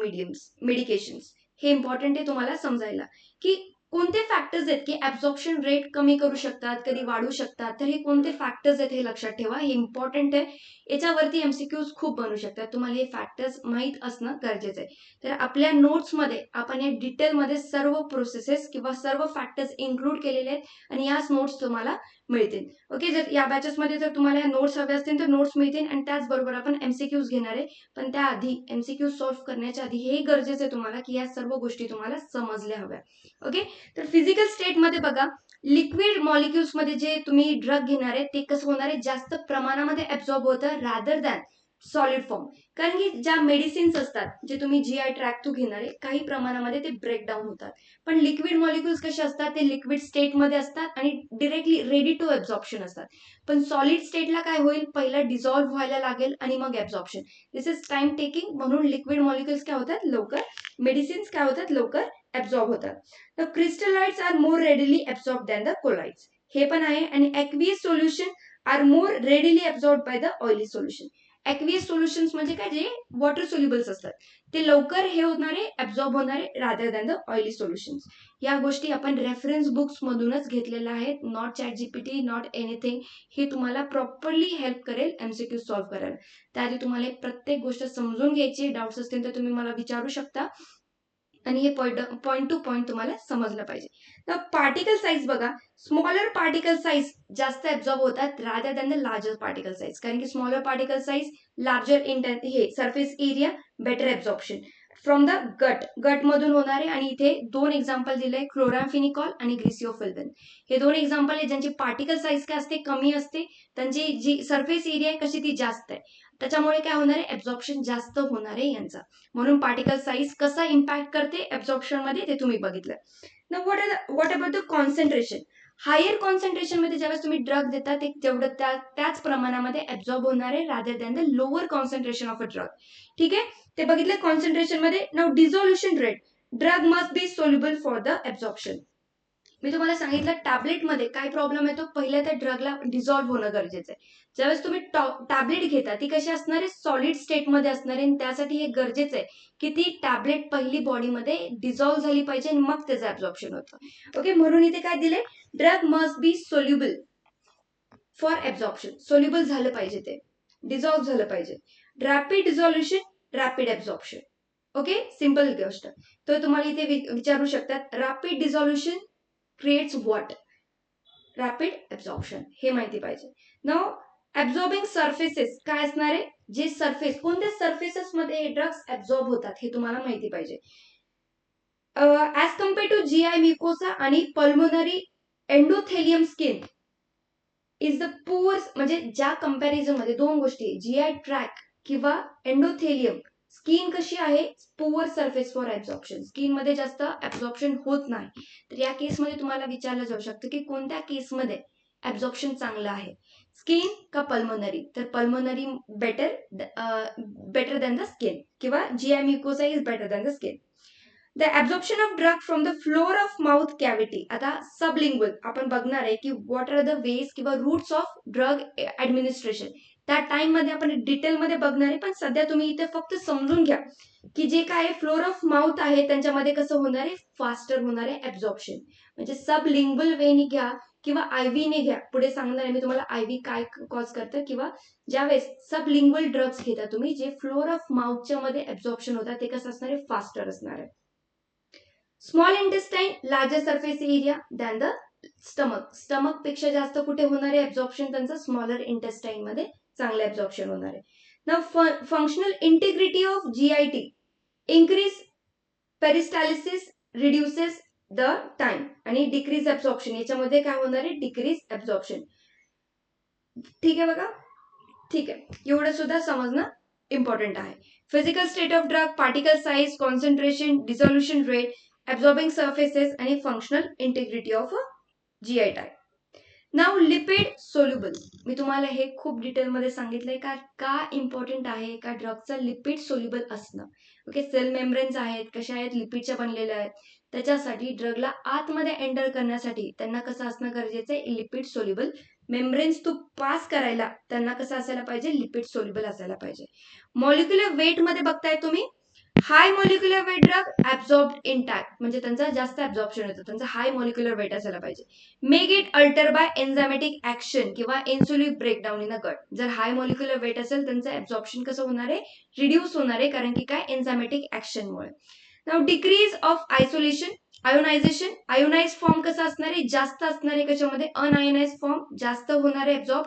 medications. हे इम्पॉर्टंट आहे तुम्हाला समजायला, की कोणते फॅक्टर्स आहेत की ऍब्झॉर्प्शन रेट कमी करू शकतात, कधी वाढू शकतात, तर हे कोणते फॅक्टर्स आहेत हे लक्षात ठेवा, हे इम्पॉर्टंट आहे. याच्यावरती एमसीक्यूज खूप बनू शकतात, तुम्हाला हे फॅक्टर्स माहीत असणं गरजेचं आहे. तर आपल्या नोट्समध्ये आपण हे डिटेलमध्ये सर्व प्रोसेसेस किंवा सर्व फॅक्टर्स इन्क्लूड केलेले आहेत आणि याच नोट्स तुम्हाला मिळतील. ओके, जर या बॅचेसमध्ये जर तुम्हाला या नोट्स हवे असतील तर नोट्स मिळतील आणि त्याचबरोबर आपण एमसीक्यूज घेणार आहे. पण त्याआधी एमसीक्यूज सॉल्व्ह करण्याच्या आधी हे गरजेचं आहे तुम्हाला की या सर्व गोष्टी तुम्हाला समजल्या हव्या. ओके, तर फिजिकल स्टेटमध्ये बघा, लिक्विड मॉलिक्युल्स मध्ये जे तुम्ही ड्रग घेणार आहे ते कसं होणार आहे, जास्त प्रमाणामध्ये ऍब्झॉर्ब होतं रादर दॅन सॉलिड फॉर्म. कारण की ज्या मेडिसिन्स असतात जे तुम्ही जीआय ट्रॅक थ्रू घेणार आहे काही प्रमाणामध्ये ते ब्रेकडाऊन होतात, पण लिक्विड मॉलिक्युल्स कसे असतात, ते लिक्विड स्टेटमध्ये असतात आणि डिरेक्टली रेडी टू ऍब्झॉर्प्शन असतात. पण सॉलिड स्टेटला काय होईल, पहिला डिझॉल्व्ह व्हायला लागेल आणि मग absorption. This is time taking, म्हणून लिक्विड मॉलिक्युल्स काय होतात लवकर, मेडिसिन्स काय होतात लवकर ऍब्झॉर्ब होतात. The crystalloids are more readily absorb than the colloids, हे पण आहे. आणि aqueous solution are more readily absorb by the oily solution. Aqueous solutions म्हणजे काय, जे वॉटर सोल्युबल्स असतात ते लवकर हे होणारे ऍब्झॉर्ब होणारे rather than the oily solutions. या गोष्टी आपण रेफरन्स बुक्स मधूनच घेतलेल्या आहेत, not chat GPT, not anything. हे तुम्हाला प्रॉपरली हेल्प करेल एमसीक्यू सॉल्व्ह करायला. त्याआधी तुम्हाला प्रत्येक गोष्ट समजून घ्यायची, डाऊट्स असतील तर तुम्ही मला विचारू शकता आणि हे पॉइंट टू पॉइंट तुम्हाला समजलं पाहिजे. तर पार्टिकल साईज बघा, स्मॉलर पार्टिकल साईज जास्त ऍब्झॉर्ब होतात rather than the larger particle size. कारण की स्मॉलर पार्टिकल साईज, लार्जर हे surface area, better absorption from the gut मधून होणारे. आणि इथे दोन एक्झाम्पल दिले, क्लोराम्फेनिकॉल आणि ग्लिसिओफिल्बेन. हे दोन एक्झाम्पल आहे ज्यांची पार्टिकल साईज काय असते, कमी असते, त्यांची जी सरफेस एरिया आहे कशी ती जास्त आहे, त्याच्यामुळे काय होणार आहे, ऍब्झॉर्प्शन जास्त होणार आहे यांचा. म्हणून पार्टिकल साईज कसा इम्पॅक्ट करते ऍब्झॉर्प्शन मध्ये ते तुम्ही बघितलं. What about the concentration, higher concentration मध्ये ज्यावेळेस तुम्ही ड्रग देता ते तेवढं त्याच प्रमाणामध्ये ऍब्झॉर्ब होणार आहे rather than the lower concentration of a drug. ठीक आहे, ते बघितलं कॉन्सन्ट्रेशन मध्ये. Now dissolution rate, drug must be soluble for the absorption. मी तुम्हाला सांगितलं टॅबलेटमध्ये काय प्रॉब्लेम येतो, पहिल्या त्या ड्रगला डिझॉल्व्ह होणं गरजेचं आहे. ज्यावेळेस तुम्ही टॅबलेट घेता ती कशी असणार आहे, सॉलिड स्टेटमध्ये असणार आहे. त्यासाठी हे गरजेचं आहे की ती टॅबलेट पहिली बॉडीमध्ये डिझॉल्व्ह झाली पाहिजे आणि मग त्याचं ऍब्झॉर्प्शन होतं. ओके, म्हणून इथे काय दिले, drug must be soluble for absorption. Soluble झालं पाहिजे, ते डिझॉल्व्ह झालं पाहिजे. Rapid dissolution, rapid absorption. Okay, simple गोष्ट. तर तुम्हाला इथे विचारू शकतात, rapid dissolution creates what, rapid absorption, हे माहिती पाहिजे. नाउ ऍब्झॉर्बिंग सरफेसेस काय असणार आहे, जे सरफेस, कोणत्या सरफेसेस मध्ये ड्रग्स ऍब्झॉर्ब होतात हे तुम्हाला माहिती पाहिजे. ऍज कम्पेअर टू जीआय म्युकोसा आणि pulmonary endothelium skin is the poor, म्हणजे ज्या कंपॅरिझन मध्ये दोन गोष्टी, जीआय ट्रॅक किंवा एंडोथेलियम स्किन कशी आहे, poor surface for absorption, skin मध्ये जास्त ऍब्झॉर्प्शन होत नाही. तर या केसमध्ये तुम्हाला विचारलं जाऊ शकतं की कोणत्या केसमध्ये ऍब्झॉर्प्शन चांगलं आहे, स्किन का पल्मोनरी. तर pulmonary better than the skin, किंवा GI mucosa is better than the skin. The absorption of drug from the floor of mouth cavity. आता सबलिंग्वल आपण बघणार आहे की व्हॉट आर द वेज किंवा रूट्स ऑफ ड्रग ऍडमिनिस्ट्रेशन. त्या टाइम मध्ये आपण डिटेलमध्ये बघणार आहे, पण सध्या तुम्ही इथे फक्त समजून घ्या की जे काय फ्लोर ऑफ माउथ आहे त्यांच्यामध्ये कसं होणार आहे, फास्टर होणार आहे ऍब्झॉर्प्शन. म्हणजे सबलिंग्वल वेने घ्या किंवा आयव्ही ने घ्या, पुढे सांगणार आहे मी तुम्हाला आयव्ही काय कॉज करतं. किंवा ज्यावेळेस सबलिंग्वल ड्रग्स घेता तुम्ही, जे फ्लोर ऑफ माउथच्या मध्ये ऍब्झॉर्प्शन होतात ते कसं असणार आहे, फास्टर असणार आहे. Small intestine, larger surface area than the stomach. Stomach पेक्षा जास्त कुठे होणार आहे ऍब्झॉर्प्शन त्यांचं, स्मॉलर इंटेस्टाईन मध्ये चांगलं ऍब्झॉर्प्शन होणार आहे. Now functional integrity of GIT increase peristalsis, reduces the time आणि डिक्रीज ऍब्झॉर्प्शन. याच्यामध्ये काय होणार आहे, डिक्रीज ऍब्झॉर्प्शन. ठीक आहे बघा, ठीक आहे, एवढं सुद्धा समजणं इम्पॉर्टंट आहे. Physical state of drug, particle size, concentration, dissolution rate, absorbing surfaces आणि functional integrity of GI type. Now lipid soluble, मी तुम्हाला हे खूप डिटेलमध्ये सांगितलंय का इम्पॉर्टंट आहे का ड्रगचं लिपिड सोल्युबल असणं. ओके, सेल मेम्ब्रेन्स आहेत, कशा आहेत, लिपिडच्या बनलेल्या आहेत. त्याच्यासाठी ड्रगला आतमध्ये एंटर करण्यासाठी त्यांना कसं असणं गरजेचं आहे, lipid soluble. Membranes to pass करायला त्यांना कसं असायला पाहिजे, लिपिड सोल्युबल असायला पाहिजे. मॉलिक्युलर वेट मध्ये बघताय तुम्ही, high molecular weight drug absorb intact, म्हणजे त्यांचा जास्त ऍब्झॉर्प्शन होतं, त्यांचा हाय मॉलिक्युलर वेट असायला पाहिजे. Make it alter by enzymatic action किंवा insulin breakdown in a gut. जर हाय मॉलिक्युलर वेट असेल त्यांचं ऍब्झॉर्प्शन कसं होणार आहे, रिड्यूस होणार आहे, कारण की काय, एन्झायमॅटिक ऍक्शनमुळे. Now decrease of isolation, ionization, ionize form कसा असणार आहे, जास्त असणार आहे कशामध्ये, अनआयोनाइज फॉर्म जास्त होणार आहे absorb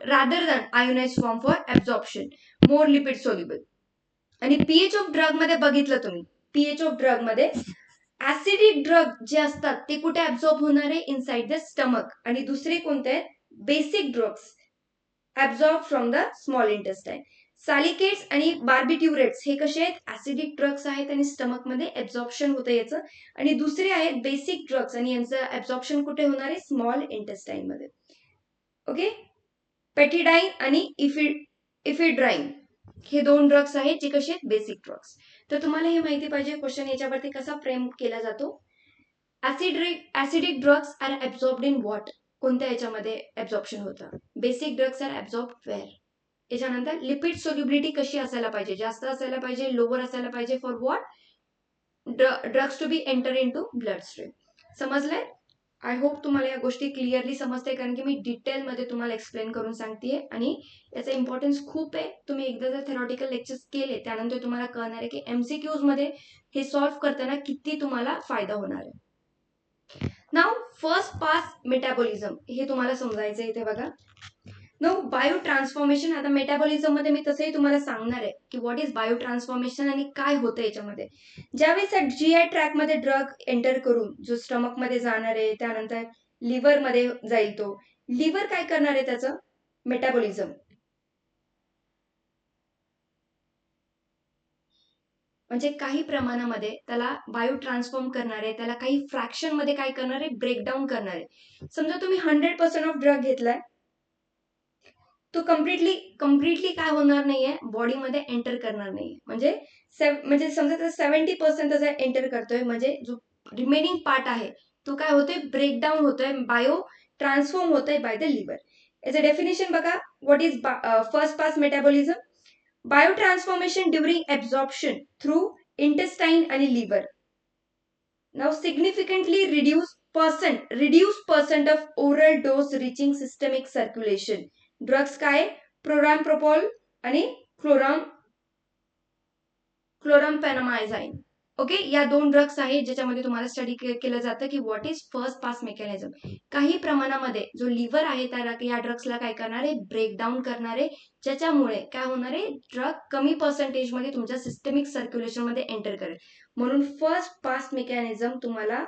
rather than ionize form for absorption, more lipid soluble. आणि पीएच ऑफ ड्रग मध्ये बघितलं तुम्ही, पीएच ऑफ ड्रग मध्ये ऍसिडिक ड्रग जे असतात ते कुठे ऍब्झॉर्ब होणार आहे, इनसाइड द स्टमक. आणि दुसरे कोणते आहेत, basic drugs absorb from the small intestine. Salicylates आणि बार्बिट्युरेट्स हे कसे आहेत, ऍसिडिक ड्रग्स आहेत आणि स्टमक मध्ये ऍब्झॉर्प्शन होतं याचं. आणि दुसरे आहेत बेसिक ड्रग्स आणि यांचं ऍब्झॉर्प्शन कुठे होणार आहे, स्मॉल इंटेस्टाईन मध्ये. ओके, पेटिडाईन आणि इफिड्राईन हे दोन ड्रग्स आहेत जे कसे आहेत, बेसिक ड्रग्स. तर तुम्हाला हे माहिती पाहिजे क्वेश्चन याच्यावरती कसा फ्रेम केला जातो. Acidic drugs are absorbed in what, कोणत्या याच्यामध्ये ऍब्झॉर्प्शन होतं, basic drugs are absorb where. याच्यानंतर लिपिड सोल्युबिलिटी कशी असायला पाहिजे, जास्त असायला पाहिजे, लोअर असायला पाहिजे, for what, drugs to be enter into blood stream. समजलंय? आय होप तुम्हाला या गोष्टी क्लिअरली समजते, कारण की मी डिटेलमध्ये तुम्हाला एक्सप्लेन करून सांगतेय आणि याचा इम्पॉर्टन्स खूप आहे. तुम्ही एकदा जर थेरॉटिकल लेक्चर्स केले त्यानंतर तुम्हाला कळणार आहे की एमसीक्यूज मध्ये हे सॉल्व्ह करताना किती तुम्हाला फायदा होणार आहे. नाउ फर्स्ट पास मेटाबॉलिझम हे तुम्हाला समजायचं इथे बघा. नाउ बायो ट्रान्सफॉर्मेशन, आता मेटाबॉलिझम मध्ये मी तसंही तुम्हाला सांगणार आहे की व्हॉट इज बायो ट्रान्सफॉर्मेशन आणि काय होतं याच्यामध्ये. ज्यावेळेस जीआय ट्रॅक मध्ये ड्रग एंटर करून जो स्टमक मध्ये जाणार आहे, त्यानंतर लिव्हर मध्ये जाईल, तो लिव्हर काय करणार आहे, त्याचं मेटाबॉलिझम म्हणजे काही प्रमाणामध्ये त्याला बायो ट्रान्सफॉर्म करणार आहे, त्याला काही फ्रॅक्शन मध्ये काय करणार आहे, ब्रेकडाऊन करणार आहे. समजा तुम्ही 100% ऑफ ड्रग घेतलाय, तो कम्प्लिटली काय होणार नाहीये, बॉडीमध्ये एंटर करणार नाहीये. म्हणजे समजा त्याचा 70% त्याचा एंटर करतोय, म्हणजे जो रिमेनिंग पार्ट आहे तो काय होतोय, ब्रेकडाऊन होतोय, बायो ट्रान्सफॉर्म होतोय बाय द लिव्हर. याचं डेफिनेशन बघा, what is first pass metabolism, biotransformation during absorption through intestine आणि liver. Now significantly reduce percent of oral dose reaching systemic circulation. Drugs काय, प्रोरामप्रोपोल आणि क्लोरामपेनामायझाईन. ओके, या दोन ड्रग्स आहेत ज्याच्यामध्ये तुम्हाला स्टडी केलं जातं की what is first pass mechanism. काही प्रमाणामध्ये जो लिव्हर आहे त्याला या ड्रग्सला काय करणार आहे, ब्रेकडाऊन करणार आहे, ज्याच्यामुळे काय होणार आहे, ड्रग कमी पर्सेंटेज मध्ये तुमच्या सिस्टमिक सर्क्युलेशन मध्ये एंटर करेल. म्हणून फर्स्ट पास मेकॅनिझम तुम्हाला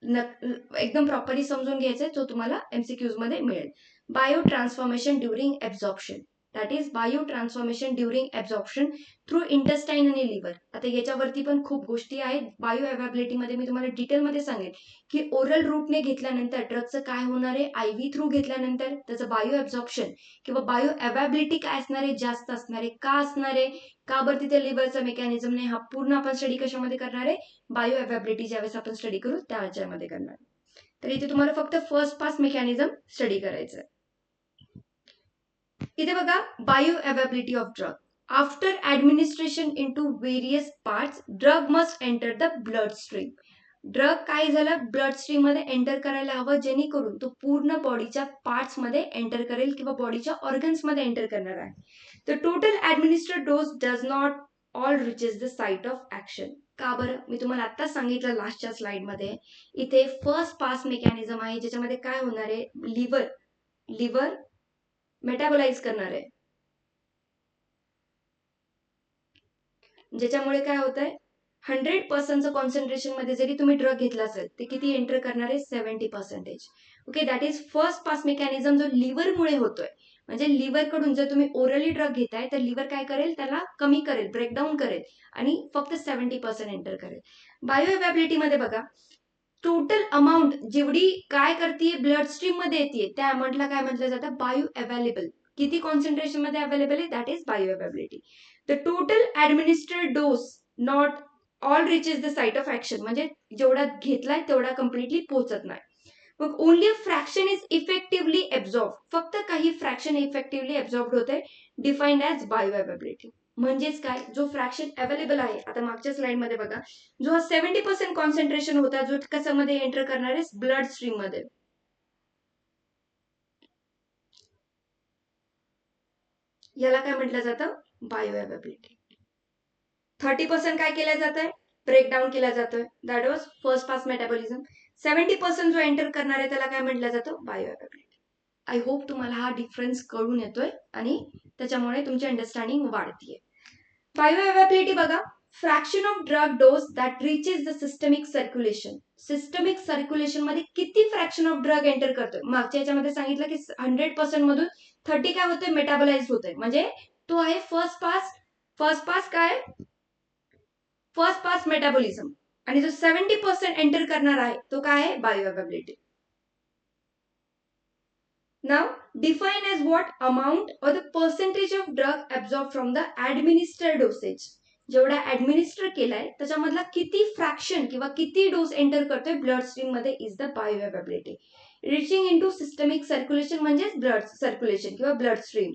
एकदम प्रॉपरली समजून घ्यायचंय, जो तुम्हाला एमसीक्यूज मध्ये मिळेल. Bio transformation during absorption, that is bio transformation during absorption through intestine आणि लिव्हर. आता याच्यावरती पण खूप गोष्टी आहेत. बायो अवेबिलिटी मध्ये मी तुम्हाला डिटेलमध्ये सांगेन की ओरल रूटने घेतल्यानंतर ड्रगचं काय होणार आहे, आयव्ही थ्रू घेतल्यानंतर त्याचं बायो ऍब्झॉर्प्शन किंवा बायो अवेबिलिटी काय असणार आहे, जास्त असणार आहे. का असणार आहे, का बरं तिथे लिव्हरचा मेकॅनिझम नाही, हा पूर्ण आपण स्टडी कशामध्ये करणार आहे, बायो अवेबिलिटी ज्यावेळेस आपण स्टडी करू त्याच्यामध्ये करणार. तर इथे तुम्हाला फक्त फर्स्ट पास मेकॅनिझम स्टडी करायचं. इथे बघा, bio availability of drug. After administration into various parts, drug must enter the blood stream. Drug काय झालं, ब्लड स्ट्रीम मध्ये एंटर करायला हवं, जेणेकरून तो पूर्ण बॉडीच्या पार्ट्स मध्ये एंटर करेल किंवा बॉडीच्या ऑर्गन्स मध्ये एंटर करणार आहे. The total administered dose does not all reaches the site of action. का बरं, मी तुम्हाला आत्ताच सांगितलं लास्टच्या स्लाइड मध्ये, इथे फर्स्ट पास मेकॅनिझम आहे ज्याच्यामध्ये काय होणार आहे, लिव्हर मेटाबोलाइज करणार आहे, ज्याच्यामुळे काय होत आहे, 100% कॉन्सन्ट्रेशन मध्ये जरी तुम्ही ड्रग घेतला असेल ते किती एंटर करणार आहे, 70%. Okay, that is first pass mechanism जो लिव्हरमुळे होतोय. म्हणजे लिव्हर कडून जर तुम्ही ओरली ड्रग घेताय तर लिव्हर काय करेल, त्याला कमी करेल, ब्रेकडाऊन करेल आणि फक्त 70% एंटर करेल. बायो अवेबिलिटी मध्ये बघा, टोटल अमाऊंट जेवढी काय करते ब्लड स्ट्रीम मध्ये येते त्या अमाऊंटला काय म्हटलं जातं, बायो अवेलेबल. किती कॉन्सन्ट्रेशन मध्ये अवेलेबल आहे, that is bioavailability. The total administered dose not all reaches the site of action, म्हणजे जेवढा घेतलाय तेवढा कम्प्लिटली पोहोचत नाही. मग only a fraction is effectively absorb, फक्त काही फ्रॅक्शन इफेक्टिव्हली ऍब्झॉर्ब होते, डिफाईन्ड ऍज बायो अवेबिलिटी. म्हणजेच काय, जो फ्रॅक्शन अवेलेबल आहे, आता मागच्या स्लाइड मध्ये बघा, जो 70% कॉन्सन्ट्रेशन होता, जो कशामध्ये एंटर करणार आहे, ब्लड स्ट्रीम मध्ये, याला काय म्हटलं जातं, बायो अवेबिलिटी. 30% काय केलं जात आहे, ब्रेकडाऊन केला जातोय, that was first pass metabolism. 70% जो एंटर करणार आहे त्याला काय म्हटलं जातं, बायो अवेबिलिटी. आय होप तुम्हाला हा डिफरन्स कळून येतोय आणि त्याच्यामुळे तुमची अंडरस्टँडिंग वाढतीये. बायो अवेबिलिटी बघा, fraction of drug dose that reaches the systemic circulation. Systemic circulation मध्ये किती फ्रॅक्शन ऑफ ड्रग एंटर करतोय. मागच्या याच्यामध्ये सांगितलं की 100% मधून 30 काय होतंय, मेटाबोलाइज होतंय, म्हणजे तो आहे फर्स्ट पास काय, फर्स्ट पास मेटाबॉलिझम. आणि जो 70% एंटर करणार आहे तो काय आहे, bio availability. Now, define as what amount or the percentage of drug absorbed from the administered dosage. जेवढा ऍडमिनिस्टर केलाय त्याच्यामधला किती फ्रॅक्शन किंवा किती डोस एंटर करतोय ब्लड स्ट्रीम मध्ये is the bioavailability. Reaching into systemic circulation म्हणजेच ब्लड सर्क्युलेशन किंवा blood stream.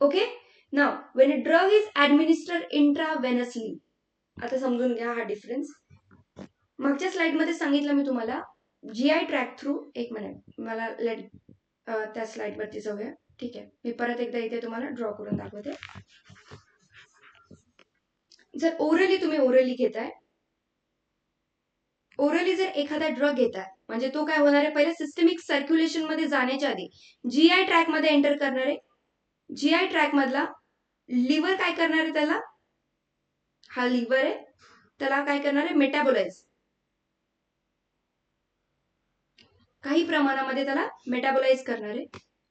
Okay. Now when a drug is administered intravenously, आता समजून घ्या हा डिफरन्स. मागच्या स्लाइड मध्ये सांगितलं मी तुम्हाला जीआय ट्रॅक थ्रू, एक मिनिट मला त्या स्लाइड वरती जाऊया. ठीक आहे, मी परत एकदा इथे तुम्हाला ड्रॉ करून दाखवते. जर तुम्ही घेताय, ओरली जर एखादा ड्रग घेताय म्हणजे तो काय होणार आहे, पहिले सिस्टमिक सर्क्युलेशन मध्ये जाण्याच्या आधी जीआय ट्रॅक मध्ये एंटर करणार आहे. जीआय ट्रॅक मधला लिव्हर काय करणार आहे, त्याला, हा लिव्हर आहे, त्याला काय करणार आहे, मेटाबोलाइज, काही प्रमाणामध्ये त्याला मेटाबोलाइज करणार आहे.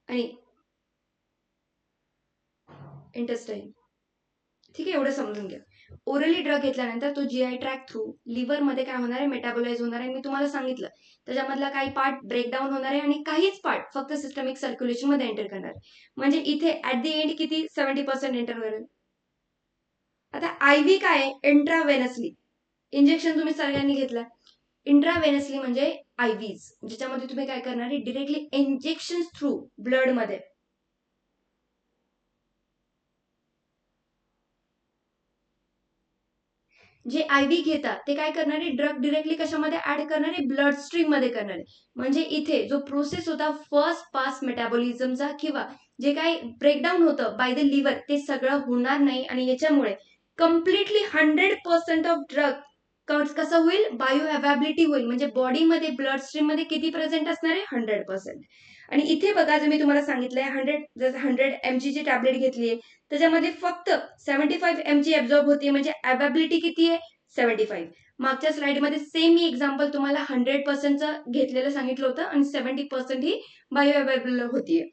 आणि इंटेस्टाईन, ठीक आहे, एवढं समजून घ्या. ओरली ड्रग घेतल्यानंतर तो जीआय ट्रॅक थ्रू लिव्हर मध्ये काय होणार आहे, मेटाबोलाइज होणार आहे. मी तुम्हाला सांगितलं त्याच्यामधला काही पार्ट ब्रेकडाऊन होणार आहे आणि काहीच पार्ट फक्त सिस्टमिक सर्क्युलेशन मध्ये एंटर करणार आहे. म्हणजे इथे ऍट दी एंड किती, 70% एंटर करेल. आता आयव्ही काय आहे, इंट्राव्हेनसली इंजेक्शन तुम्ही सगळ्यांनी घेतलं. इंट्राव्हेनसली म्हणजे आयव्हीज, ज्याच्यामध्ये तुम्ही काय करणार आहे, डिरेक्टली इंजेक्शन थ्रू ब्लड मध्ये, जे आयव्ही घेतात ते काय करणार आहे, ड्रग डिरेक्टली कशामध्ये ऍड करणार आहे, ब्लड स्ट्रीम मध्ये करणार आहे. म्हणजे इथे जो प्रोसेस होता फर्स्ट पास मेटाबॉलिझमचा किंवा जे काही ब्रेकडाऊन होतं बाय द लिव्हर, ते सगळं होणार नाही. आणि याच्यामुळे कम्प्लिटली 100% ऑफ ड्रग कसं होईल, बायो अवेबिलिटी होईल. म्हणजे बॉडीमध्ये ब्लड स्ट्रीम मध्ये किती प्रेझेंट असणार आहे, 100%. आणि इथे बघा, जर मी तुम्हाला सांगितलंय 100 mg ची टॅबलेट घेतली आहे त्याच्यामध्ये फक्त 75 mg ऍब्झॉर्ब होते, म्हणजे अवेबिलिटी किती आहे, 75. मागच्या स्लाइडमध्ये सेम मी एक्झाम्पल तुम्हाला 100%चं घेतलेलं सांगितलं होतं आणि 70% ही बायो अवेलेबल होतीये.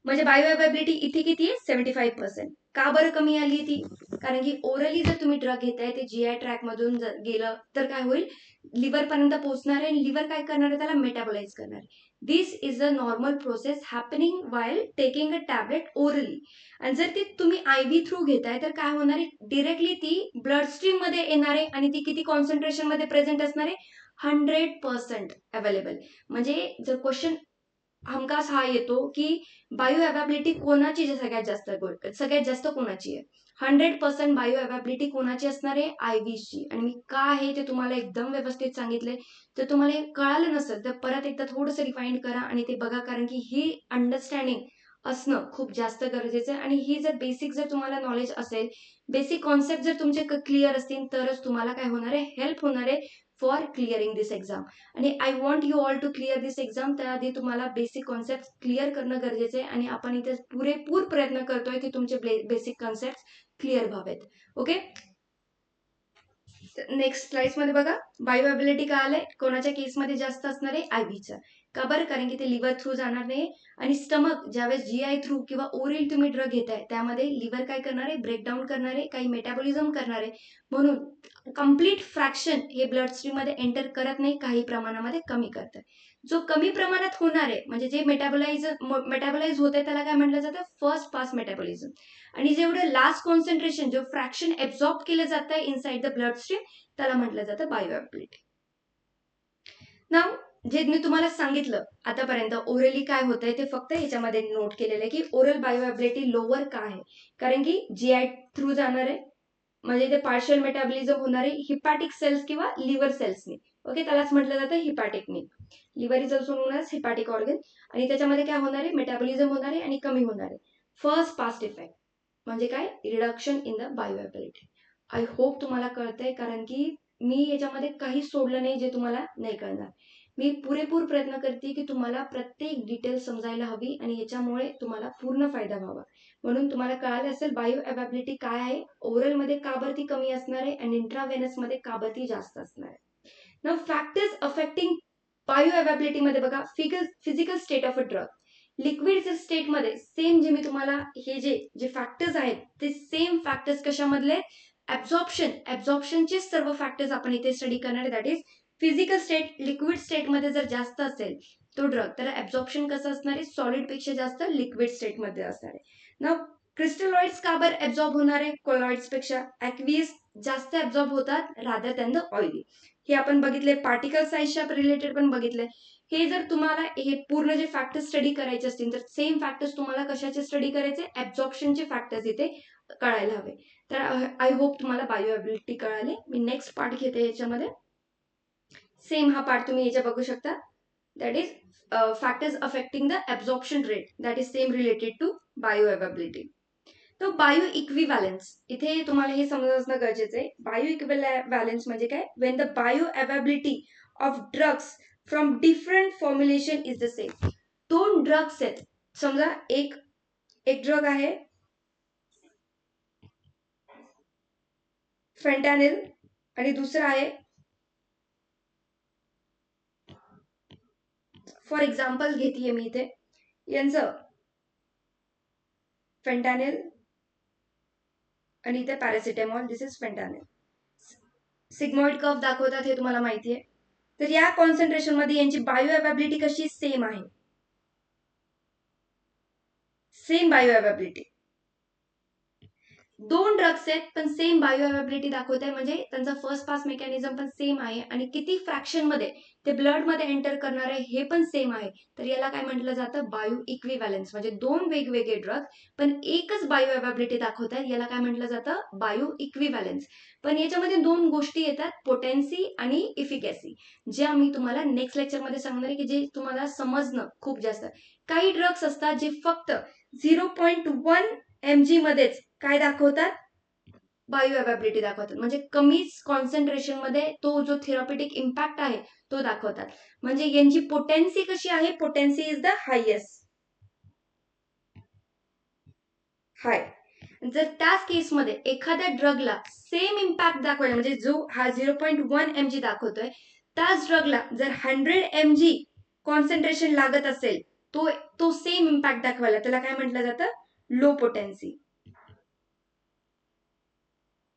म्हणजे बायो अवेबिलिटी इथे किती आहे, 75%. का बरं कमी आली ती, कारण की ओरली जर तुम्ही ड्रग घेताय ते जीआय ट्रॅक मधून जर गेलं तर काय होईल, लिव्हर पर्यंत पोहोचणार आहे आणि लिव्हर काय करणार आहे, त्याला मेटाबोलाइज करणार आहे. This is a normal process happening while taking a tablet orally. आणि जर ती तुम्ही आयव्ही थ्रू घेताय तर काय होणार आहे, डिरेक्टली ती ब्लड स्ट्रीम मध्ये येणार आहे आणि ती किती कॉन्सन्ट्रेशन मध्ये प्रेझेंट असणार आहे, 100% अवेलेबल. म्हणजे जर क्वेश्चन हमखास हा येतो की बायो अवेबिलिटी कोणाची सगळ्यात जास्त कोणाची आहे, 100% बायो अवेबिलिटी कोणाची असणार आहे, आयव्हीची. आणि मी का आहे ते तुम्हाला एकदम व्यवस्थित सांगितले. तर तुम्हाला हे कळालं नसेल तर परत एकदा थोडंसं रिफाईंड करा आणि ते बघा, कारण की ही अंडरस्टँडिंग असणं खूप जास्त गरजेचं आहे. आणि ही जर बेसिक जर तुम्हाला नॉलेज असेल, बेसिक कॉन्सेप्ट जर तुमचे क्लिअर असतील तरच तुम्हाला काय होणार आहे, हेल्प होणार आहे फॉर क्लिअरिंग दिस एक्झाम. आणि I want you all to clear this exam. त्याआधी तुम्हाला बेसिक कॉन्सेप्ट क्लिअर करणं गरजेचं आहे आणि आपण इथे पुरेपूर प्रयत्न करतोय की तुमचे बेसिक कॉन्सेप्ट क्लिअर व्हावेत. ओके, नेक्स्ट स्लाइड्स मध्ये बघा, बायो अवेबिलिटी काय आलंय, कोणाच्या केसमध्ये जास्त असणार आहे, आयव्हीचा. का बरं, कारण की ते लिव्हर थ्रू जाणार नाही. आणि स्टमक ज्यावेळेस जीआय थ्रू किंवा ओरल तुम्ही ड्रग घेताय त्यामध्ये लिव्हर काय करणार आहे, ब्रेकडाऊन करणार आहे, काही मेटाबॉलिझम करणार आहे. म्हणून कम्प्लीट फ्रॅक्शन हे ब्लड स्ट्रीम मध्ये एंटर करत नाही, काही प्रमाणामध्ये कमी करतात. जो कमी प्रमाणात होणार आहे म्हणजे जे मेटाबोलाइज होत आहे त्याला काय म्हटलं जातं, फर्स्ट पास मेटाबॉलिझम. आणि जेवढं लास्ट कॉन्सन्ट्रेशन जो फ्रॅक्शन ऍब्झॉर्ब केलं जातं इनसाइड द ब्लड स्ट्रीम त्याला म्हटलं जातं बायो अवेबिलिटी. नाउ जे मी तुम्हाला सांगितलं आतापर्यंत ओरली काय होतंय ते फक्त याच्यामध्ये नोट केलेलं आहे की ओरल बायोअवेबिलिटी लोअर का आहे, कारण की जीआय थ्रू जाणार आहे, म्हणजे ते पार्शियल मेटाबॉलिझम होणार आहे हिपॅटिक सेल्स किंवा लिव्हर सेल्सनी. ओके, त्यालाच म्हटलं जातं हिपॅटिकनी. Liver is also known as hepatic organ. आणि त्याच्यामध्ये काय होणार आहे, मेटाबॉलिझम होणार आहे आणि कमी होणार आहे. फर्स्ट पास्ट इफेक्ट म्हणजे काय, reduction in the bioavailability. I hope तुम्हाला कळतंय, कारण की मी याच्यामध्ये काही सोडलं नाही जे तुम्हाला नाही कळणार. मी पुरेपूर प्रयत्न करते की तुम्हाला प्रत्येक डिटेल समजायला हवी आणि याच्यामुळे तुम्हाला पूर्ण फायदा व्हावा. म्हणून तुम्हाला कळालं असेल बायो अवेबिलिटी काय आहे, ओरल मध्ये का बरं ती कमी असणार आहे आणि इंट्राव्हेनस मध्ये का बरं ती जास्त असणार आहे. Now factors affecting bio availability मध्ये बघा, physical state of a drug. Liquid state मध्ये सेम जे मी तुम्हाला हे जे फॅक्टर्स आहेत ते सेम फॅक्टर्स कशामधले, ऍब्झॉर्प्शनचे सर्व फॅक्टर्स आपण इथे स्टडी करणार आहे. That is physical state liquid state मध्ये जर जास्त असेल तो ड्रग, तर ऍब्झॉर्प्शन कसं असणार आहे, सॉलिड पेक्षा जास्त लिक्विड स्टेट मध्ये असणार आहे. नाउ क्रिस्टलॉइड्स का बरं ऍब्झॉर्ब होणार आहे कोलॉइड्स पेक्षा, ऍक्वियस जास्त ऍब्झॉर्ब होतात रादर दॅन द ऑइली. हे आपण बघितले, पार्टिकल साईजच्या रिलेटेड पण बघितले. हे जर तुम्हाला हे पूर्ण जे फॅक्टर्स स्टडी करायचे असतील तर सेम फॅक्टर्स तुम्हाला कशाचे स्टडी करायचे, ऍब्झॉर्प्शनचे फॅक्टर्स इथे कळायला हवे. तर आय होप तुम्हाला बायोअवेबिलिटी कळाली. मी नेक्स्ट पार्ट घेते याच्यामध्ये. सेम हा पार्ट तुम्ही याच्या बघू शकता. That is factors affecting the absorption rate, that is same related to bioavailability. तर बायो इक्विव्हॅलन्स, इथे तुम्हाला हे समजणं गरजेचं आहे. बायो इक्विव्हॅलन्स म्हणजे काय, Wien the bio availability of drugs from different formulation is the same. दोन ड्रग्स आहेत, समजा एक ड्रग आहे फेंटानिल आणि दुसरा आहे, फॉर एक्झाम्पल घेतीये मी इथे यांचं फेंटानिल आणि इथे paracetamol, this is fentanyl. Sigmoid curve दाखवतात हे तुम्हाला माहिती आहे. तर या कॉन्सन्ट्रेशन मध्ये यांची बायो अवेबिलिटी कशी सेम आहे, सेम बायो अवेबिलिटी. दोन ड्रग्स आहेत पण सेम बायो अवेबिलिटी दाखवत आहे, म्हणजे त्यांचा फर्स्ट पास मेकॅनिझम पण सेम आहे आणि किती फ्रॅक्शन मध्ये ते ब्लड मध्ये एंटर करणार आहे हे पण सेम आहे. तर याला काय म्हटलं जातं, बायो इक्विव्हॅलन्स. म्हणजे दोन वेगवेगळे ड्रग पण एकच बायो अवेबिलिटी दाखवत आहेत, याला काय म्हटलं जातं, बायो इक्विव्हॅलन्स. पण याच्यामध्ये दोन गोष्टी येतात, पोटेन्सी आणि इफिकॅसी, जे आम्ही तुम्हाला नेक्स्ट लेक्चर मध्ये सांगणार आहे की जे तुम्हाला समजणं खूप जास्त. काही ड्रग्स असतात जे फक्त 0.1 mg मध्येच काय दाखवतात, बायो अवेबिलिटी दाखवतात, म्हणजे कमीच कॉन्सन्ट्रेशन मध्ये तो जो थेरॉपेटिक इम्पॅक्ट आहे तो दाखवतात. म्हणजे यांची पोटेन्सी कशी आहे, पोटेन्सी इज द हायेस्ट, हाय. जर त्याच केसमध्ये एखाद्या ड्रगला सेम इम्पॅक्ट दाखवायला, म्हणजे जो हा 0.1 mg दाखवतोय त्याच ड्रगला जर 100 mg कॉन्सन्ट्रेशन लागत असेल, तो सेम इम्पॅक्ट दाखवायला त्याला काय म्हटलं जातं, लो पोटेन्सी.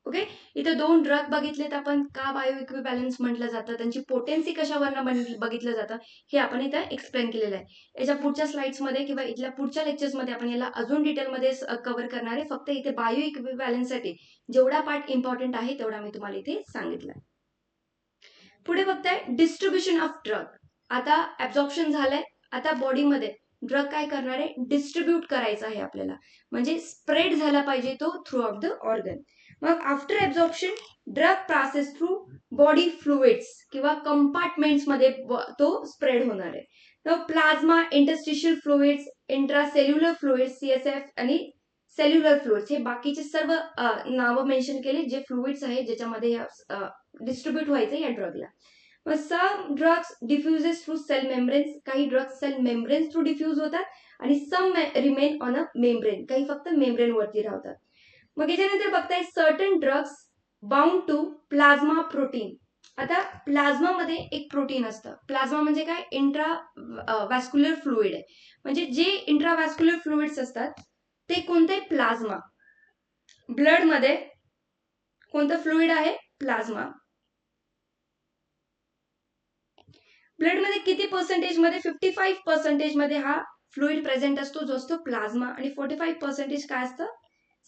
ओके, इथे दोन ड्रग बघितलेत आपण, का बायो इक्विव्हॅलन्स म्हटलं जातं, त्यांची पोटेन्सी कशावरनं बघितलं जातं हे आपण इथे एक्सप्लेन केलेलं आहे. याच्या पुढच्या स्लाइड्स मध्ये किंवा इथल्या पुढच्या लेक्चर्स मध्ये आपण याला अजून डिटेलमध्ये कव्हर करणार आहे. फक्त इथे बायो इक्विव्हॅलन्स साठी जेवढा पार्ट इम्पॉर्टंट आहे तेवढा मी तुम्हाला इथे सांगितलं. पुढे बघताय डिस्ट्रीब्युशन ऑफ ड्रग. आता ऍब्झॉर्प्शन झालंय, आता बॉडीमध्ये ड्रग काय करणार आहे, डिस्ट्रीब्यूट करायचा आहे आपल्याला, म्हणजे स्प्रेड झाला पाहिजे तो थ्रू आउट द ऑर्गन. मग after absorption drug passes through body fluids किंवा कंपार्टमेंट्स मध्ये तो स्प्रेड होणार आहे. तर plasma, interstitial fluids, intracellular fluids, CSF आणि सेल्युलर फ्लुइड्स, हे बाकीचे सर्व नावं मेन्शन केले जे फ्लुइड्स आहेत ज्याच्यामध्ये डिस्ट्रीब्यूट व्हायचं या ड्रगला. मग some drugs diffuses through cell membranes, काही drugs cell membranes through diffuse होतात आणि some remain on a membrane, काही फक्त मेम्ब्रेन वरती राहतात. मग याच्यानंतर बघताय certain drugs bound to plasma protein. आता प्लाझ्मा मध्ये एक प्रोटीन असतं, प्लाझ्मा म्हणजे काय, इंट्राव्हॅस्क्युलर फ्लुइड आहे, म्हणजे जे इंट्राव्हॅस्क्युलर फ्लुइड्स असतात ते कोणते, प्लाझ्मा. ब्लड मध्ये कोणतं फ्लुइड आहे, प्लाझ्मा. ब्लड मध्ये किती पर्सेंटेज मध्ये, 55% मध्ये हा फ्लुइड प्रेझेंट असतो जो असतो प्लाझ्मा, आणि 45% काय असतं,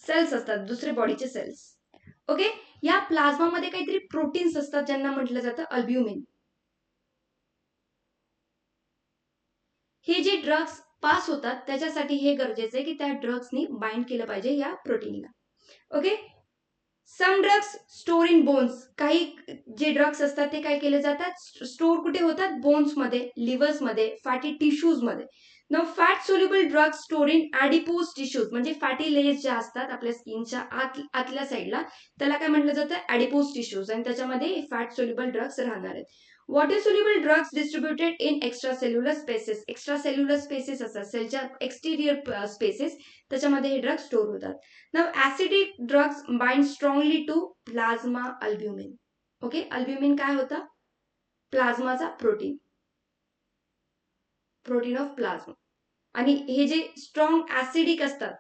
सेल्स असतात, दुसरे बॉडीचे सेल्स. ओके, या प्लाझ्मा मध्ये काहीतरी प्रोटीन्स असतात ज्यांना म्हटलं जातं अल्ब्युमिन. हे जे ड्रग्स पास होतात त्याच्यासाठी हे गरजेचं आहे की त्या ड्रग्सनी बाइंड केलं पाहिजे या प्रोटीनला. Okay. Some drugs store in bones. काही जे ड्रग्स असतात ते काय केले जातात, स्टोर कुठे होतात, बोन्समध्ये, लिव्हर्समध्ये, फॅटी टिश्यूजमध्ये. Now fat soluble drugs store in adipose tissues, म्हणजे फॅटी लेयर्स ज्या असतात आपल्या स्किनच्या आतल्या साईडला त्याला काय म्हटलं जातं, ॲडिपोज टिश्यूज, आणि त्याच्यामध्ये फॅट सोल्युबल ड्रग्स राहणार आहेत. Water soluble drugs distributed in extracellular spaces. Extracellular spaces असतात सेलच्या एक्सटिरियर स्पेसेस, त्याच्यामध्ये हे ड्रग्स स्टोर होतात. Now acidic drugs bind strongly to plasma albumin. Okay, albumin काय होता, प्लाझ्माचा प्रोटीन, प्रोटीन ऑफ प्लाझ्मा. आणि हे जे स्ट्रॉंग ऍसिडिक असतात,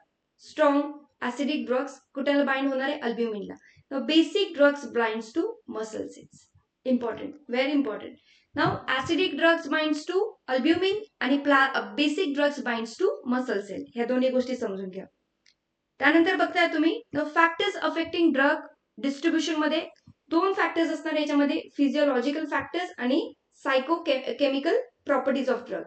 स्ट्रॉंग ऍसिडिक ड्रग्स कुठे बाइंड होणार आहे, अल्ब्युमिनला. Basic drugs binds to muscle cells. Important, very important. Now acidic drugs binds to albumin आणि basic drugs binds to muscle cell. ह्या दोन्ही गोष्टी समजून घ्या. त्यानंतर बघताय तुम्ही फॅक्टर्स अफेक्टिंग ड्रग डिस्ट्रीब्युशन मध्ये दोन फॅक्टर्स असणार याच्यामध्ये, फिजिओलॉजिकल फॅक्टर्स आणि psycho chemical properties of drug.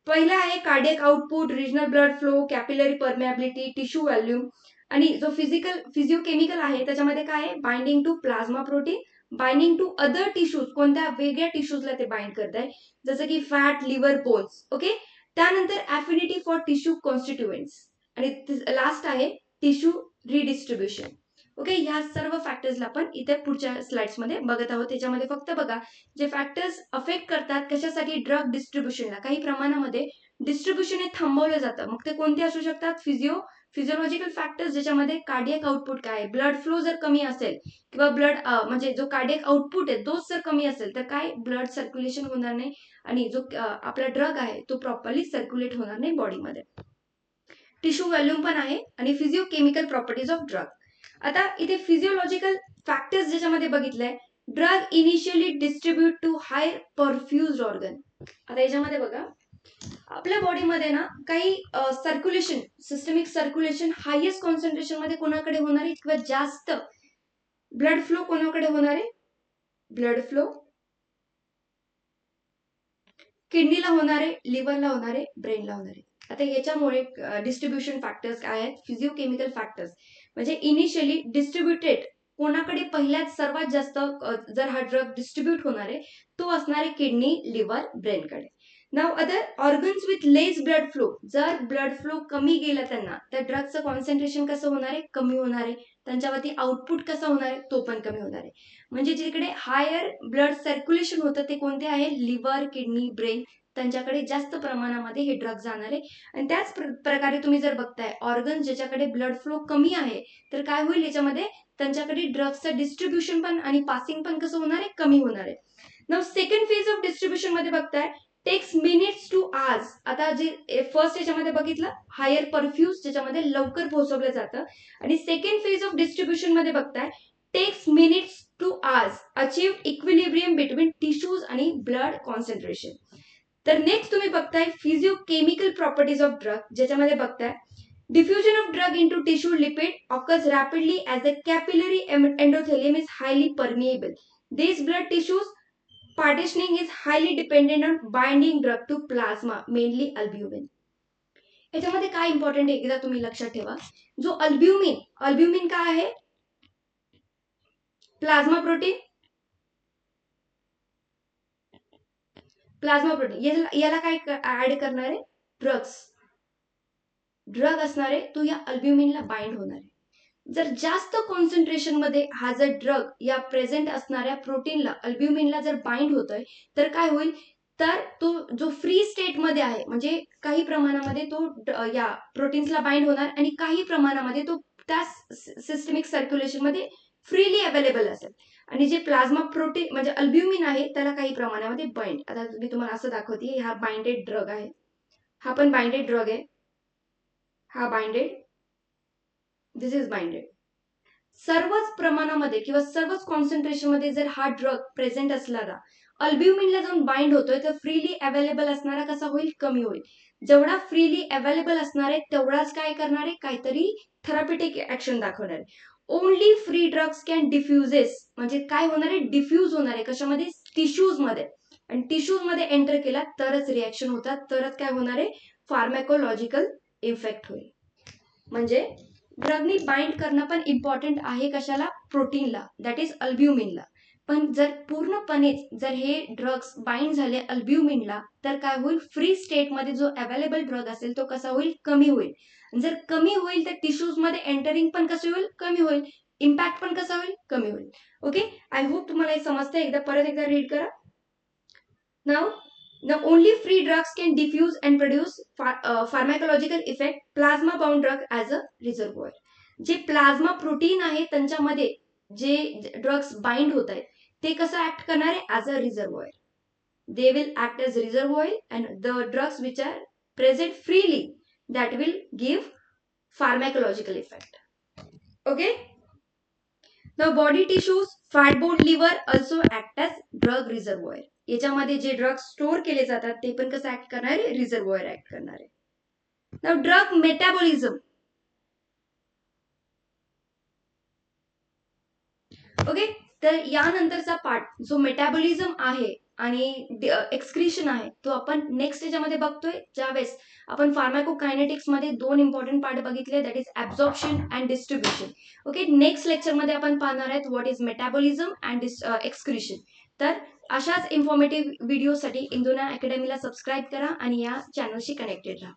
पहिला आहे cardiac output, regional blood flow, capillary permeability, tissue volume. आणि जो फिजिओकेमिकल आहे त्याच्यामध्ये काय आहे, binding to plasma protein, binding to other tissues, कोणत्या वेगळ्या टिश्यूजला ते बाइंड करत आहे, जसं की फॅट, लिव्हर, बोन्स. ओके. त्यानंतर ॲफिनिटी फॉर टिश्यू कॉन्स्टिट्युएंट्स, आणि लास्ट आहे टिश्यू रिडिस्ट्रीब्युशन. ओके. ह्या सर्व फॅक्टर्सला आपण इथे पुढच्या स्लाइड्स मध्ये बघत आहोत. त्याच्यामध्ये फक्त बघा जे फॅक्टर्स अफेक्ट करतात कशासाठी, ड्रग डिस्ट्रीब्युशनला. काही प्रमाणामध्ये डिस्ट्रीब्युशन हे थांबवलं जातं, मग ते कोणते असू शकतात, फिजिओलॉजिकल फॅक्टर्स, ज्याच्यामध्ये कार्डियक आउटपुट काय आहे, ब्लड फ्लो जर कमी असेल किंवा ब्लड म्हणजे जो कार्डियक आउटपुट आहे तोच जर कमी असेल तर काय, ब्लड सर्क्युलेशन होणार नाही आणि जो आपला ड्रग आहे तो प्रॉपरली सर्क्युलेट होणार नाही बॉडीमध्ये. टिश्यू व्हॉल्यूम पण आहे आणि फिजिओकेमिकल प्रॉपर्टीज ऑफ ड्रग. आता इथे फिजिओलॉजिकल फॅक्टर्स ज्याच्यामध्ये बघितलंय, drug initially distribute to high perfused organ. आता याच्यामध्ये बघा आपल्या बॉडीमध्ये ना काही circulation, systemic circulation highest concentration मध्ये कोणाकडे होणार आहे किंवा जास्त ब्लड फ्लो कोणाकडे होणार आहे, ब्लड फ्लो किडनीला होणार आहे, लिव्हरला होणार आहे, ब्रेनला होणार आहे. आता याच्यामुळे डिस्ट्रीब्युशन फॅक्टर्स काय आहेत, फिजिओकेमिकल फॅक्टर्स, म्हणजे इनिशियली डिस्ट्रीब्युटेड कोणाकडे पहिल्यात सर्वात जास्त जर हा ड्रग डिस्ट्रीब्यूट होणार आहे तो असणार आहे किडनी, लिव्हर, ब्रेनकडे. Now other organs with less blood flow, जर ब्लड फ्लो कमी गेला त्यांना, त्या ड्रगचं कॉन्सन्ट्रेशन कसं होणार आहे, कमी होणार आहे, त्यांच्यावरती आउटपुट कसं होणार आहे, तो पण कमी होणार आहे. म्हणजे जिकडे हायर ब्लड सर्क्युलेशन होतं ते कोणते आहे, लिव्हर, किडनी, ब्रेन, त्यांच्याकडे जास्त प्रमाणामध्ये हे ड्रग जाणार आहे. आणि त्याच प्रकारे तुम्ही जर बघताय ऑर्गन ज्याच्याकडे ब्लड फ्लो कमी आहे तर काय होईल याच्यामध्ये, त्यांच्याकडे ड्रग्सचं डिस्ट्रीब्युशन पण आणि पासिंग पण कसं होणार आहे, कमी होणार आहे. Now second phase of distribution मध्ये बघताय, टेक्स मिनिट्स टू आवर्स. आता जे फर्स्ट याच्यामध्ये बघितलं हायर परफ्यूज, ज्याच्यामध्ये लवकर पोहोचवलं जातं, आणि सेकंड फेज ऑफ डिस्ट्रीब्युशन मध्ये बघताय takes minutes to hours achieve equilibrium between tissues आणि ब्लड कॉन्सन्ट्रेशन. तर नेक्स्ट तुम्ही बघताय फिजिओकेमिकल प्रॉपर्टीज ऑफ ड्रग, ज्याच्यामध्ये बघताय diffusion of drug into tissue lipid occurs rapidly as the capillary endothelium is highly permeable. These blood tissues partitioning is highly dependent on binding drug to plasma, mainly albumin. याच्यामध्ये काय इम्पॉर्टंट आहे एकदा तुम्ही लक्षात ठेवा, जो अल्ब्युमिन काय आहे, प्लाझ्मा प्रोटीन, याला काय ऍड करणार आहे, ड्रग असणार आहे तो या अल्ब्युमिनला बाइंड होणार आहे. जर जास्त कॉन्सन्ट्रेशन मध्ये हा जर ड्रग या प्रेझेंट असणाऱ्या प्रोटीनला, अल्ब्युमिनला जर बाइंड होतोय तर काय होईल, तर तो जो फ्री स्टेट मध्ये आहे, म्हणजे काही प्रमाणामध्ये तो या प्रोटीन्सला बाइंड होणार आणि काही प्रमाणामध्ये तो त्या सिस्टमिक सर्क्युलेशन मध्ये फ्रीली अवेलेबल असेल. आणि जे प्लाझ्मा प्रोटीन म्हणजे अल्ब्युमिन आहे त्याला काही प्रमाणामध्ये बाइंड. आता मी तुम्हाला असं दाखवते, हा बाइंडेड ड्रग आहे, हा पण बाइंडेड ड्रग आहे, हा बाइंडेड, दिस इज बाइंडेड. सर्वच प्रमाणामध्ये किंवा सर्वच कॉन्सन्ट्रेशन मध्ये जर हा ड्रग प्रेझेंट असला ना, अल्ब्युमिनला जाऊन बाइंड होतोय तर फ्रीली अवेलेबल असणारा कसा होईल, कमी होईल. जेवढा फ्रीली अवेलेबल असणार आहे तेवढाच काय करणार आहे, काहीतरी थेरप्युटिक ऍक्शन दाखवणार आहे. ओनली फ्री ड्रग्स कॅन डिफ्युजेस, म्हणजे काय होणार आहे, डिफ्यूज होणार आहे कशामध्ये, टिश्यूज मध्ये. आणि टिश्यूज मध्ये एंटर केला तरच रिॲक्शन होतात, तरच काय होणार आहे, फार्मॅकोलॉजिकल इफेक्ट होईल. म्हणजे ड्रगनी बाइंड करणं पण इम्पॉर्टंट आहे, कशाला, प्रोटीनला, दॅट इज अल्ब्युमिनला. पण जर पूर्णपणेच जर हे ड्रग्स बाइंड झाले अल्ब्युमिनला तर काय होईल, फ्री स्टेटमध्ये जो अवेलेबल ड्रग असेल तो कसा होईल, कमी होईल. जर कमी होईल तर टिश्यूज मध्ये एंटरिंग पण कसं होईल, कमी होईल. इम्पॅक्ट पण कसा होईल, कमी होईल. ओके, आय होप तुम्हाला हे समजतं. एकदा परत एकदा रीड करा. Now the only free drugs can diffuse and produce pharmacological effect plasma bound drug as a reservoir. जे प्लाझ्मा प्रोटीन आहे त्यांच्यामध्ये जे ड्रग्स बाइंड होत आहेत ते कसं ऍक्ट करणार आहे, as a reservoir. they will act as reservoir and the drugs which are present freely that will give pharmacological effect. Okay, the body tissues, fat bone, liver also act as drug reservoir. याच्यामध्ये जे ड्रग्स स्टोअर केले जातात ते पण कसं ऍक्ट करणार आहे, रिझर्वॉयर ऍक्ट करणार आहे. Now drug metabolism. ओके, तर यानंतरचा पार्ट जो मेटाबॉलिझम आहे आणि एक्सक्रीशन आहे तो आपण नेक्स्ट याच्यामध्ये बघतोय. ज्यावेळेस आपण फार्माकोकायनेटिक्स मध्ये दोन इम्पॉर्टंट पार्ट बघितले, that is absorption and distribution. Okay, next लेक्चरमध्ये आपण पाहणार आहेत what is metabolism and excretion. तर अशाच इन्फॉर्मेटिव्ह व्हिडिओसाठी इंदुना अकॅडमीला सबस्क्राईब करा आणि या चॅनलशी कनेक्टेड राहा.